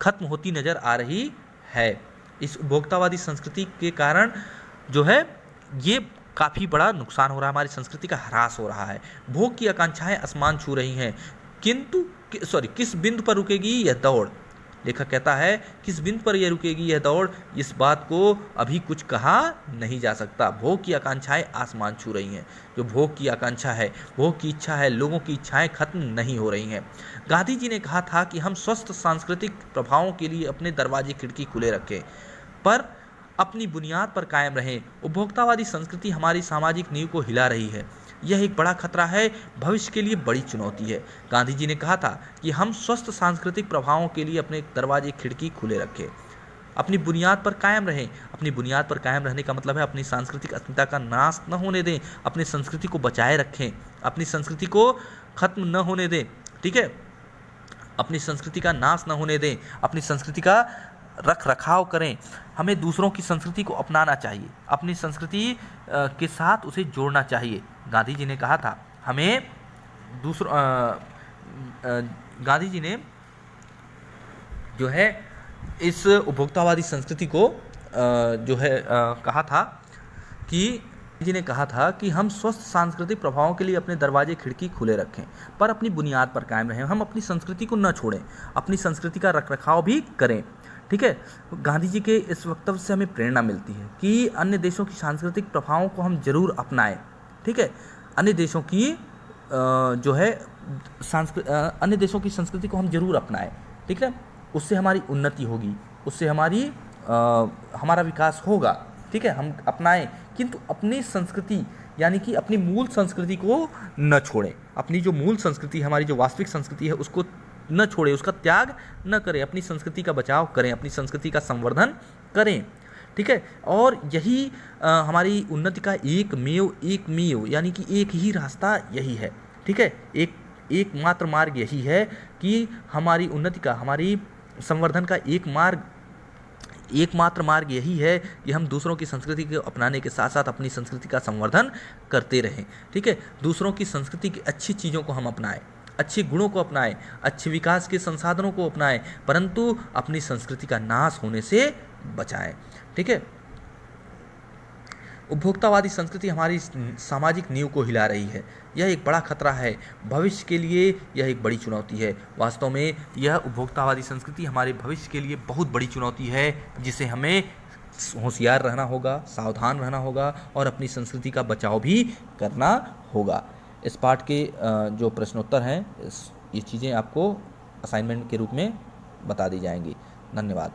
खत्म होती नजर आ रही है। इस उपभोक्तावादी संस्कृति के कारण जो है ये काफ़ी बड़ा नुकसान हो रहा है, हमारी संस्कृति का ह्रास हो रहा है। भोग की आकांक्षाएं आसमान छू रही हैं, किंतु किस बिंदु पर रुकेगी यह दौड़? लेखक कहता है किस बिंदु पर यह रुकेगी यह दौड़, इस बात को अभी कुछ कहा नहीं जा सकता। भोग की आकांक्षाएं आसमान छू रही हैं। जो भोग की आकांक्षा है, भोग की इच्छा है, लोगों की इच्छाएं खत्म नहीं हो रही हैं। गांधी जी ने कहा था कि हम स्वस्थ सांस्कृतिक प्रभावों के लिए अपने दरवाजे खिड़की खुले रखें, पर अपनी बुनियाद पर कायम रहें। उपभोक्तावादी संस्कृति हमारी सामाजिक नींव को हिला रही है, यह एक बड़ा खतरा है, भविष्य के लिए बड़ी चुनौती है। गांधी जी ने कहा था कि हम स्वस्थ सांस्कृतिक प्रभावों के लिए अपने दरवाजे खिड़की खुले रखें, अपनी बुनियाद पर कायम रहें। अपनी बुनियाद पर कायम रहने का मतलब है अपनी सांस्कृतिक अस्मिता का नाश न होने दें, अपनी संस्कृति को बचाए रखें, अपनी संस्कृति को खत्म न होने दें। ठीक है, अपनी संस्कृति का नाश न होने दें, अपनी संस्कृति का रख रखाव करें। हमें दूसरों की संस्कृति को अपनाना चाहिए, अपनी संस्कृति के साथ उसे जोड़ना चाहिए। गांधी जी ने कहा था हमें गांधी जी ने जो है इस उपभोक्तावादी संस्कृति को जो है कहा था कि हम स्वस्थ सांस्कृतिक प्रभावों के लिए अपने दरवाजे खिड़की खुले रखें, पर अपनी बुनियाद पर कायम रहें। हम अपनी संस्कृति को न छोड़ें, अपनी संस्कृति का रखरखाव भी करें। ठीक है, गांधी जी के इस वक्तव्य से हमें प्रेरणा मिलती है कि अन्य देशों की सांस्कृतिक प्रभावों को हम जरूर अपनाएं। ठीक है, अन्य देशों की अन्य देशों की संस्कृति को हम जरूर अपनाएं। ठीक है, उससे हमारी उन्नति होगी, उससे हमारा विकास होगा। ठीक है, हम अपनाएं, किंतु अपनी संस्कृति यानी कि अपनी मूल संस्कृति को न छोड़ें। अपनी जो मूल संस्कृति, हमारी जो वास्तविक संस्कृति है, उसको न छोड़ें, उसका त्याग न करें, अपनी संस्कृति का बचाव करें, अपनी संस्कृति का संवर्धन करें। ठीक है, और यही हमारी उन्नति का एकमेव यानी कि एक ही रास्ता यही है। ठीक है, एकमात्र मार्ग यही है कि हमारी उन्नति का, हमारी संवर्धन का एकमात्र मार्ग यही है कि हम दूसरों की संस्कृति को अपनाने के साथ साथ अपनी संस्कृति का संवर्धन करते रहें। ठीक है, दूसरों की संस्कृति की अच्छी चीज़ों को हम अपनाएं, अच्छे गुणों को अपनाएं, अच्छे विकास के संसाधनों को अपनाएं, परंतु अपनी संस्कृति का नाश होने से बचाएं। ठीक है, उपभोक्तावादी संस्कृति हमारी सामाजिक नींव को हिला रही है, यह एक बड़ा खतरा है, भविष्य के लिए यह एक बड़ी चुनौती है। वास्तव में यह उपभोक्तावादी संस्कृति हमारे भविष्य के लिए बहुत बड़ी चुनौती है, जिसे हमें होशियार रहना होगा, सावधान रहना होगा और अपनी संस्कृति का बचाव भी करना होगा। इस पाठ के जो प्रश्नोत्तर हैं, ये चीज़ें आपको असाइनमेंट के रूप में बता दी जाएंगी। धन्यवाद।